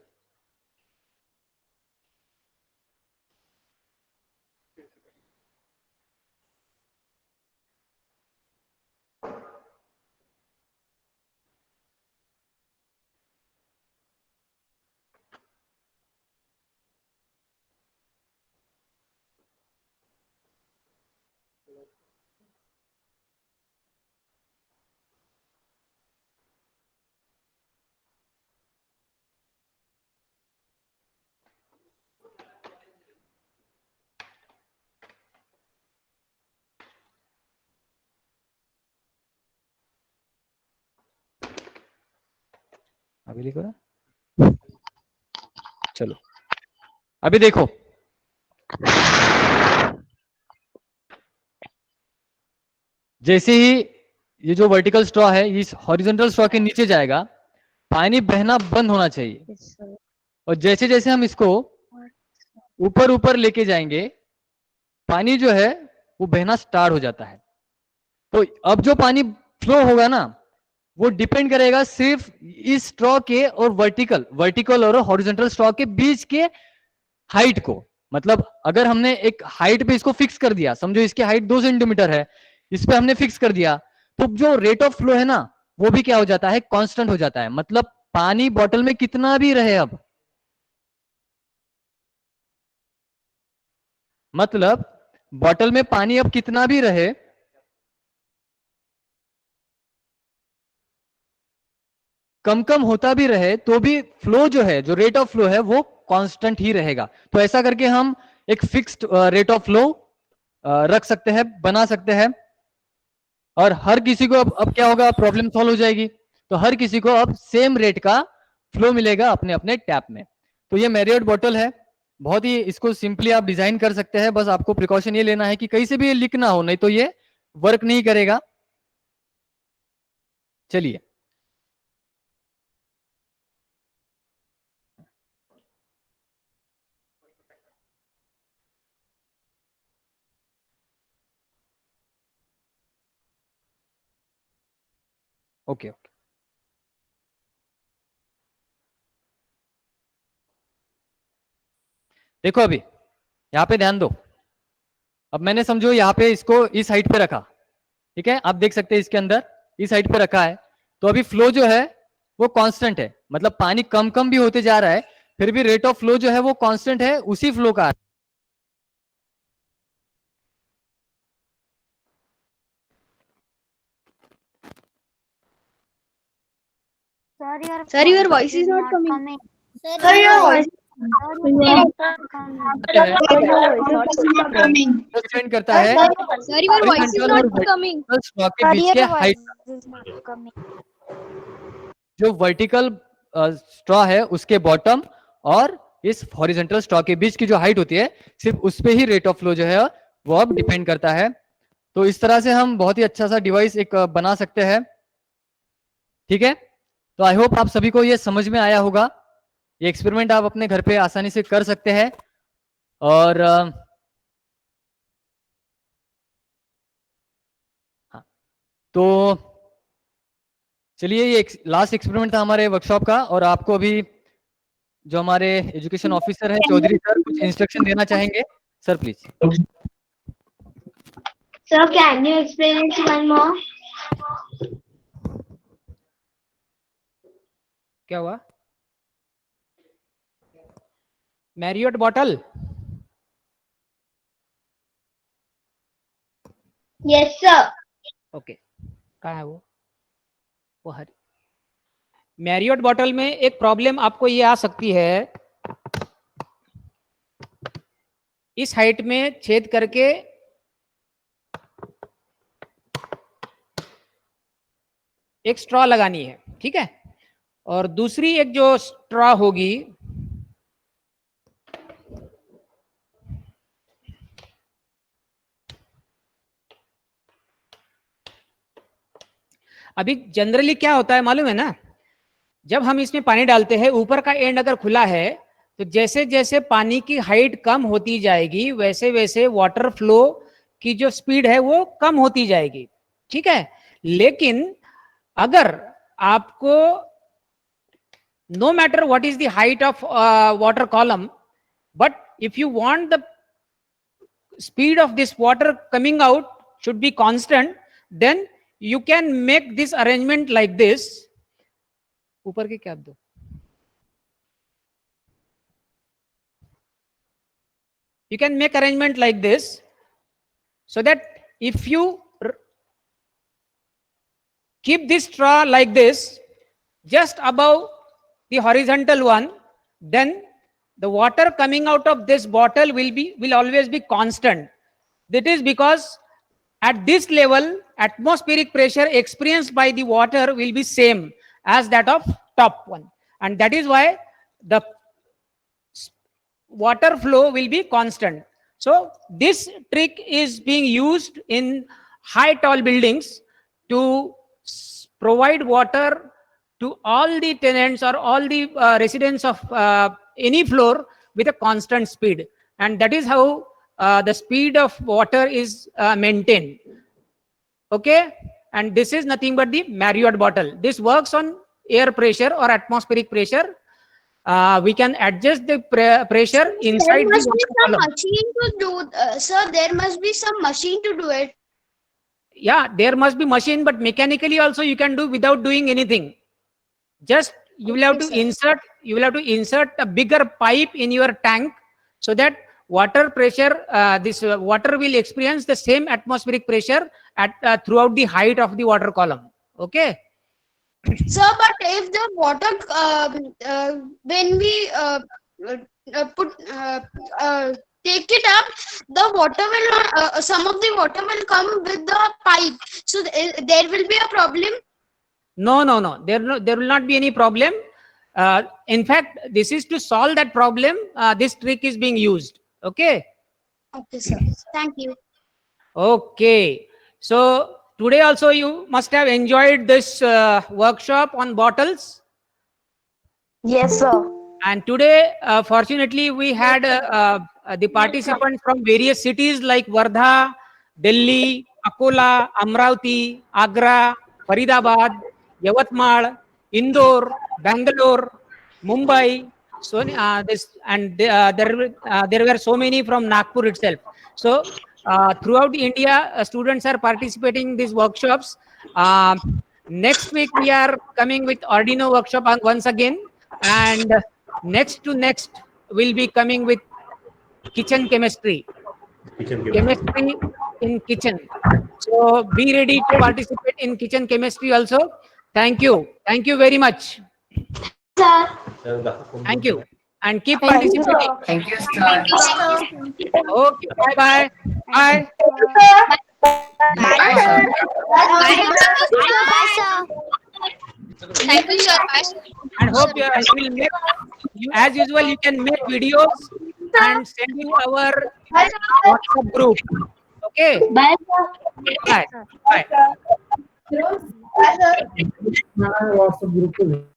Speaker 11: अभी लिखो ना, चलो अभी देखो जैसे ही ये जो वर्टिकल स्ट्रॉ है इस हॉरिजॉन्टल स्ट्रॉ के नीचे जाएगा, पानी बहना बंद होना चाहिए। और जैसे जैसे हम इसको ऊपर ऊपर लेके जाएंगे पानी जो है वो बहना स्टार्ट हो जाता है। तो अब जो पानी फ्लो होगा ना, वो डिपेंड करेगा सिर्फ इस स्ट्रॉ के और वर्टिकल और हॉरिजॉन्टल स्ट्रॉ के बीच के हाइट को। मतलब अगर हमने एक हाइट पे इसको फिक्स कर दिया, समझो इसकी हाइट 2 सेंटीमीटर है, इस पे हमने फिक्स कर दिया, तो जो रेट ऑफ फ्लो है ना, वो भी क्या हो जाता है, कांस्टेंट हो जाता है। मतलब पानी बॉटल में कितना भी रहे, अब मतलब बॉटल में पानी अब कितना भी रहे, कम होता भी रहे, तो भी फ्लो जो है, जो रेट ऑफ फ्लो है, वो कांस्टेंट ही रहेगा। तो ऐसा करके हम एक फिक्स्ड रेट ऑफ फ्लो रख सकते हैं, बना सकते हैं, और हर किसी को अब क्या होगा, प्रॉब्लम सॉल्व हो जाएगी। तो हर किसी को अब सेम रेट का फ्लो मिलेगा अपने अपने टैप में। तो ये मैरियट बॉटल है, बहुत ही इसको सिंपली आप डिजाइन कर सकते हैं। बस आपको प्रिकॉशन ये लेना है कि कहीं से भी ये लीक ना हो, नहीं तो ये वर्क नहीं करेगा। चलिए, ओके ओके, देखो अभी यहाँ पे ध्यान दो। अब मैंने समझो यहाँ पे इसको इस हाइट पे रखा, ठीक है, आप देख सकते हैं इसके अंदर इस हाइट पे रखा है। तो अभी फ्लो जो है वो कांस्टेंट है, मतलब पानी कम भी होते जा रहा है, फिर भी रेट ऑफ फ्लो जो है वो कांस्टेंट है, उसी फ्लो का।
Speaker 2: Sir, your voice is not coming. Sir, your voice
Speaker 11: depend करता है
Speaker 2: Sir, your voice is not coming.
Speaker 11: Straw के बीच के हाइट। जो वर्टिकल स्ट्रॉ है उसके बॉटम और इस हॉरिजॉन्टल स्ट्रॉ के बीच की जो हाइट होती है, सिर्फ उस पे ही रेट ऑफ फ्लो जो है वो अब डिपेंड करता है। तो इस तरह से हम बहुत ही अच्छा सा डिवाइस एक बना सकते हैं, ठीक है। तो आई होप आप सभी को ये समझ में आया होगा। ये एक्सपेरिमेंट आप अपने घर पे आसानी से कर सकते हैं। और हाँ, तो चलिए, ये लास्ट एक्सपेरिमेंट था हमारे वर्कशॉप का, और आपको अभी जो हमारे एजुकेशन ऑफिसर हैं चौधरी सर, कुछ इंस्ट्रक्शन देना चाहेंगे। Sir please.
Speaker 2: Sir, can you explain it one more?
Speaker 1: क्या हुआ? Marriott bottle?
Speaker 2: Yes, sir.
Speaker 1: Okay, कहाँ है वो हरी मैरियट बॉटल में एक प्रॉब्लम आपको ये आ सकती है, इस हाइट में छेद करके एक स्ट्रॉ लगानी है, ठीक है। और दूसरी एक जो स्ट्रॉ होगी, अभी जनरली क्या होता है मालूम है ना, जब हम इसमें पानी डालते हैं, ऊपर का एंड अगर खुला है, तो जैसे जैसे पानी की हाइट कम होती जाएगी, वैसे वैसे वाटर फ्लो की जो स्पीड है वो कम होती जाएगी, ठीक है। लेकिन अगर आपको no matter what is the height of water column, but if you want the speed of this water coming out should be constant, then you can make this arrangement like this. ऊपर के क्या दो, you can make arrangement like this, so that if you keep this straw like this just above the horizontal one, then the water coming out of this bottle will always be constant. That is because at this level atmospheric pressure experienced by the water will be same as that of top one, and that is why the water flow will be constant. So this trick is being used in high tall buildings to provide water to all the tenants or all the residents of any floor with a constant speed, and that is how the speed of water is maintained. Okay, and this is nothing but the Marriott bottle. This works on air pressure or atmospheric pressure. We can adjust the pressure inside
Speaker 2: There must
Speaker 1: the
Speaker 2: be
Speaker 1: water
Speaker 2: some
Speaker 1: column.
Speaker 2: machine to do, sir. There must be some machine to do it.
Speaker 1: Yeah, there must be machine, but mechanically also you can do without doing anything. Just you will have to insert a bigger pipe in your tank, so that water pressure, this water will experience the same atmospheric pressure at throughout the height of the water column. Okay.
Speaker 2: Sir, but if the water, when we take it up, the water will not, some of the water will come with the pipe. So there will be a problem.
Speaker 1: No. There will not be any problem. In fact, this is to solve that problem. This trick is being used. Okay.
Speaker 2: Okay, sir. Thank you.
Speaker 1: Okay. So today also you must have enjoyed this workshop on bottles.
Speaker 3: Yes, sir.
Speaker 1: And today, fortunately, we had the participants from various cities like Wardha, Delhi, Akola, Amravati, Agra, Faridabad, Yavatmal, Indore, Bangalore, Mumbai. So there were so many from Nagpur itself. So throughout India, students are participating in these workshops. Next week we are coming with Arduino workshop once again, and next we'll be coming with kitchen chemistry. Chemistry in kitchen. So be ready to participate in kitchen chemistry also. Thank you very much.
Speaker 2: Sir.
Speaker 1: Thank you, and keep participating.
Speaker 7: Thank you, sir.
Speaker 1: Okay, bye.
Speaker 7: Bye, sir.
Speaker 2: Bye, sir.
Speaker 5: Thank you, sir. Bye, sir.
Speaker 1: And hope you will make, as usual, you can make videos and send you our WhatsApp group. Okay.
Speaker 3: Bye,
Speaker 1: Bye.
Speaker 4: WhatsApp group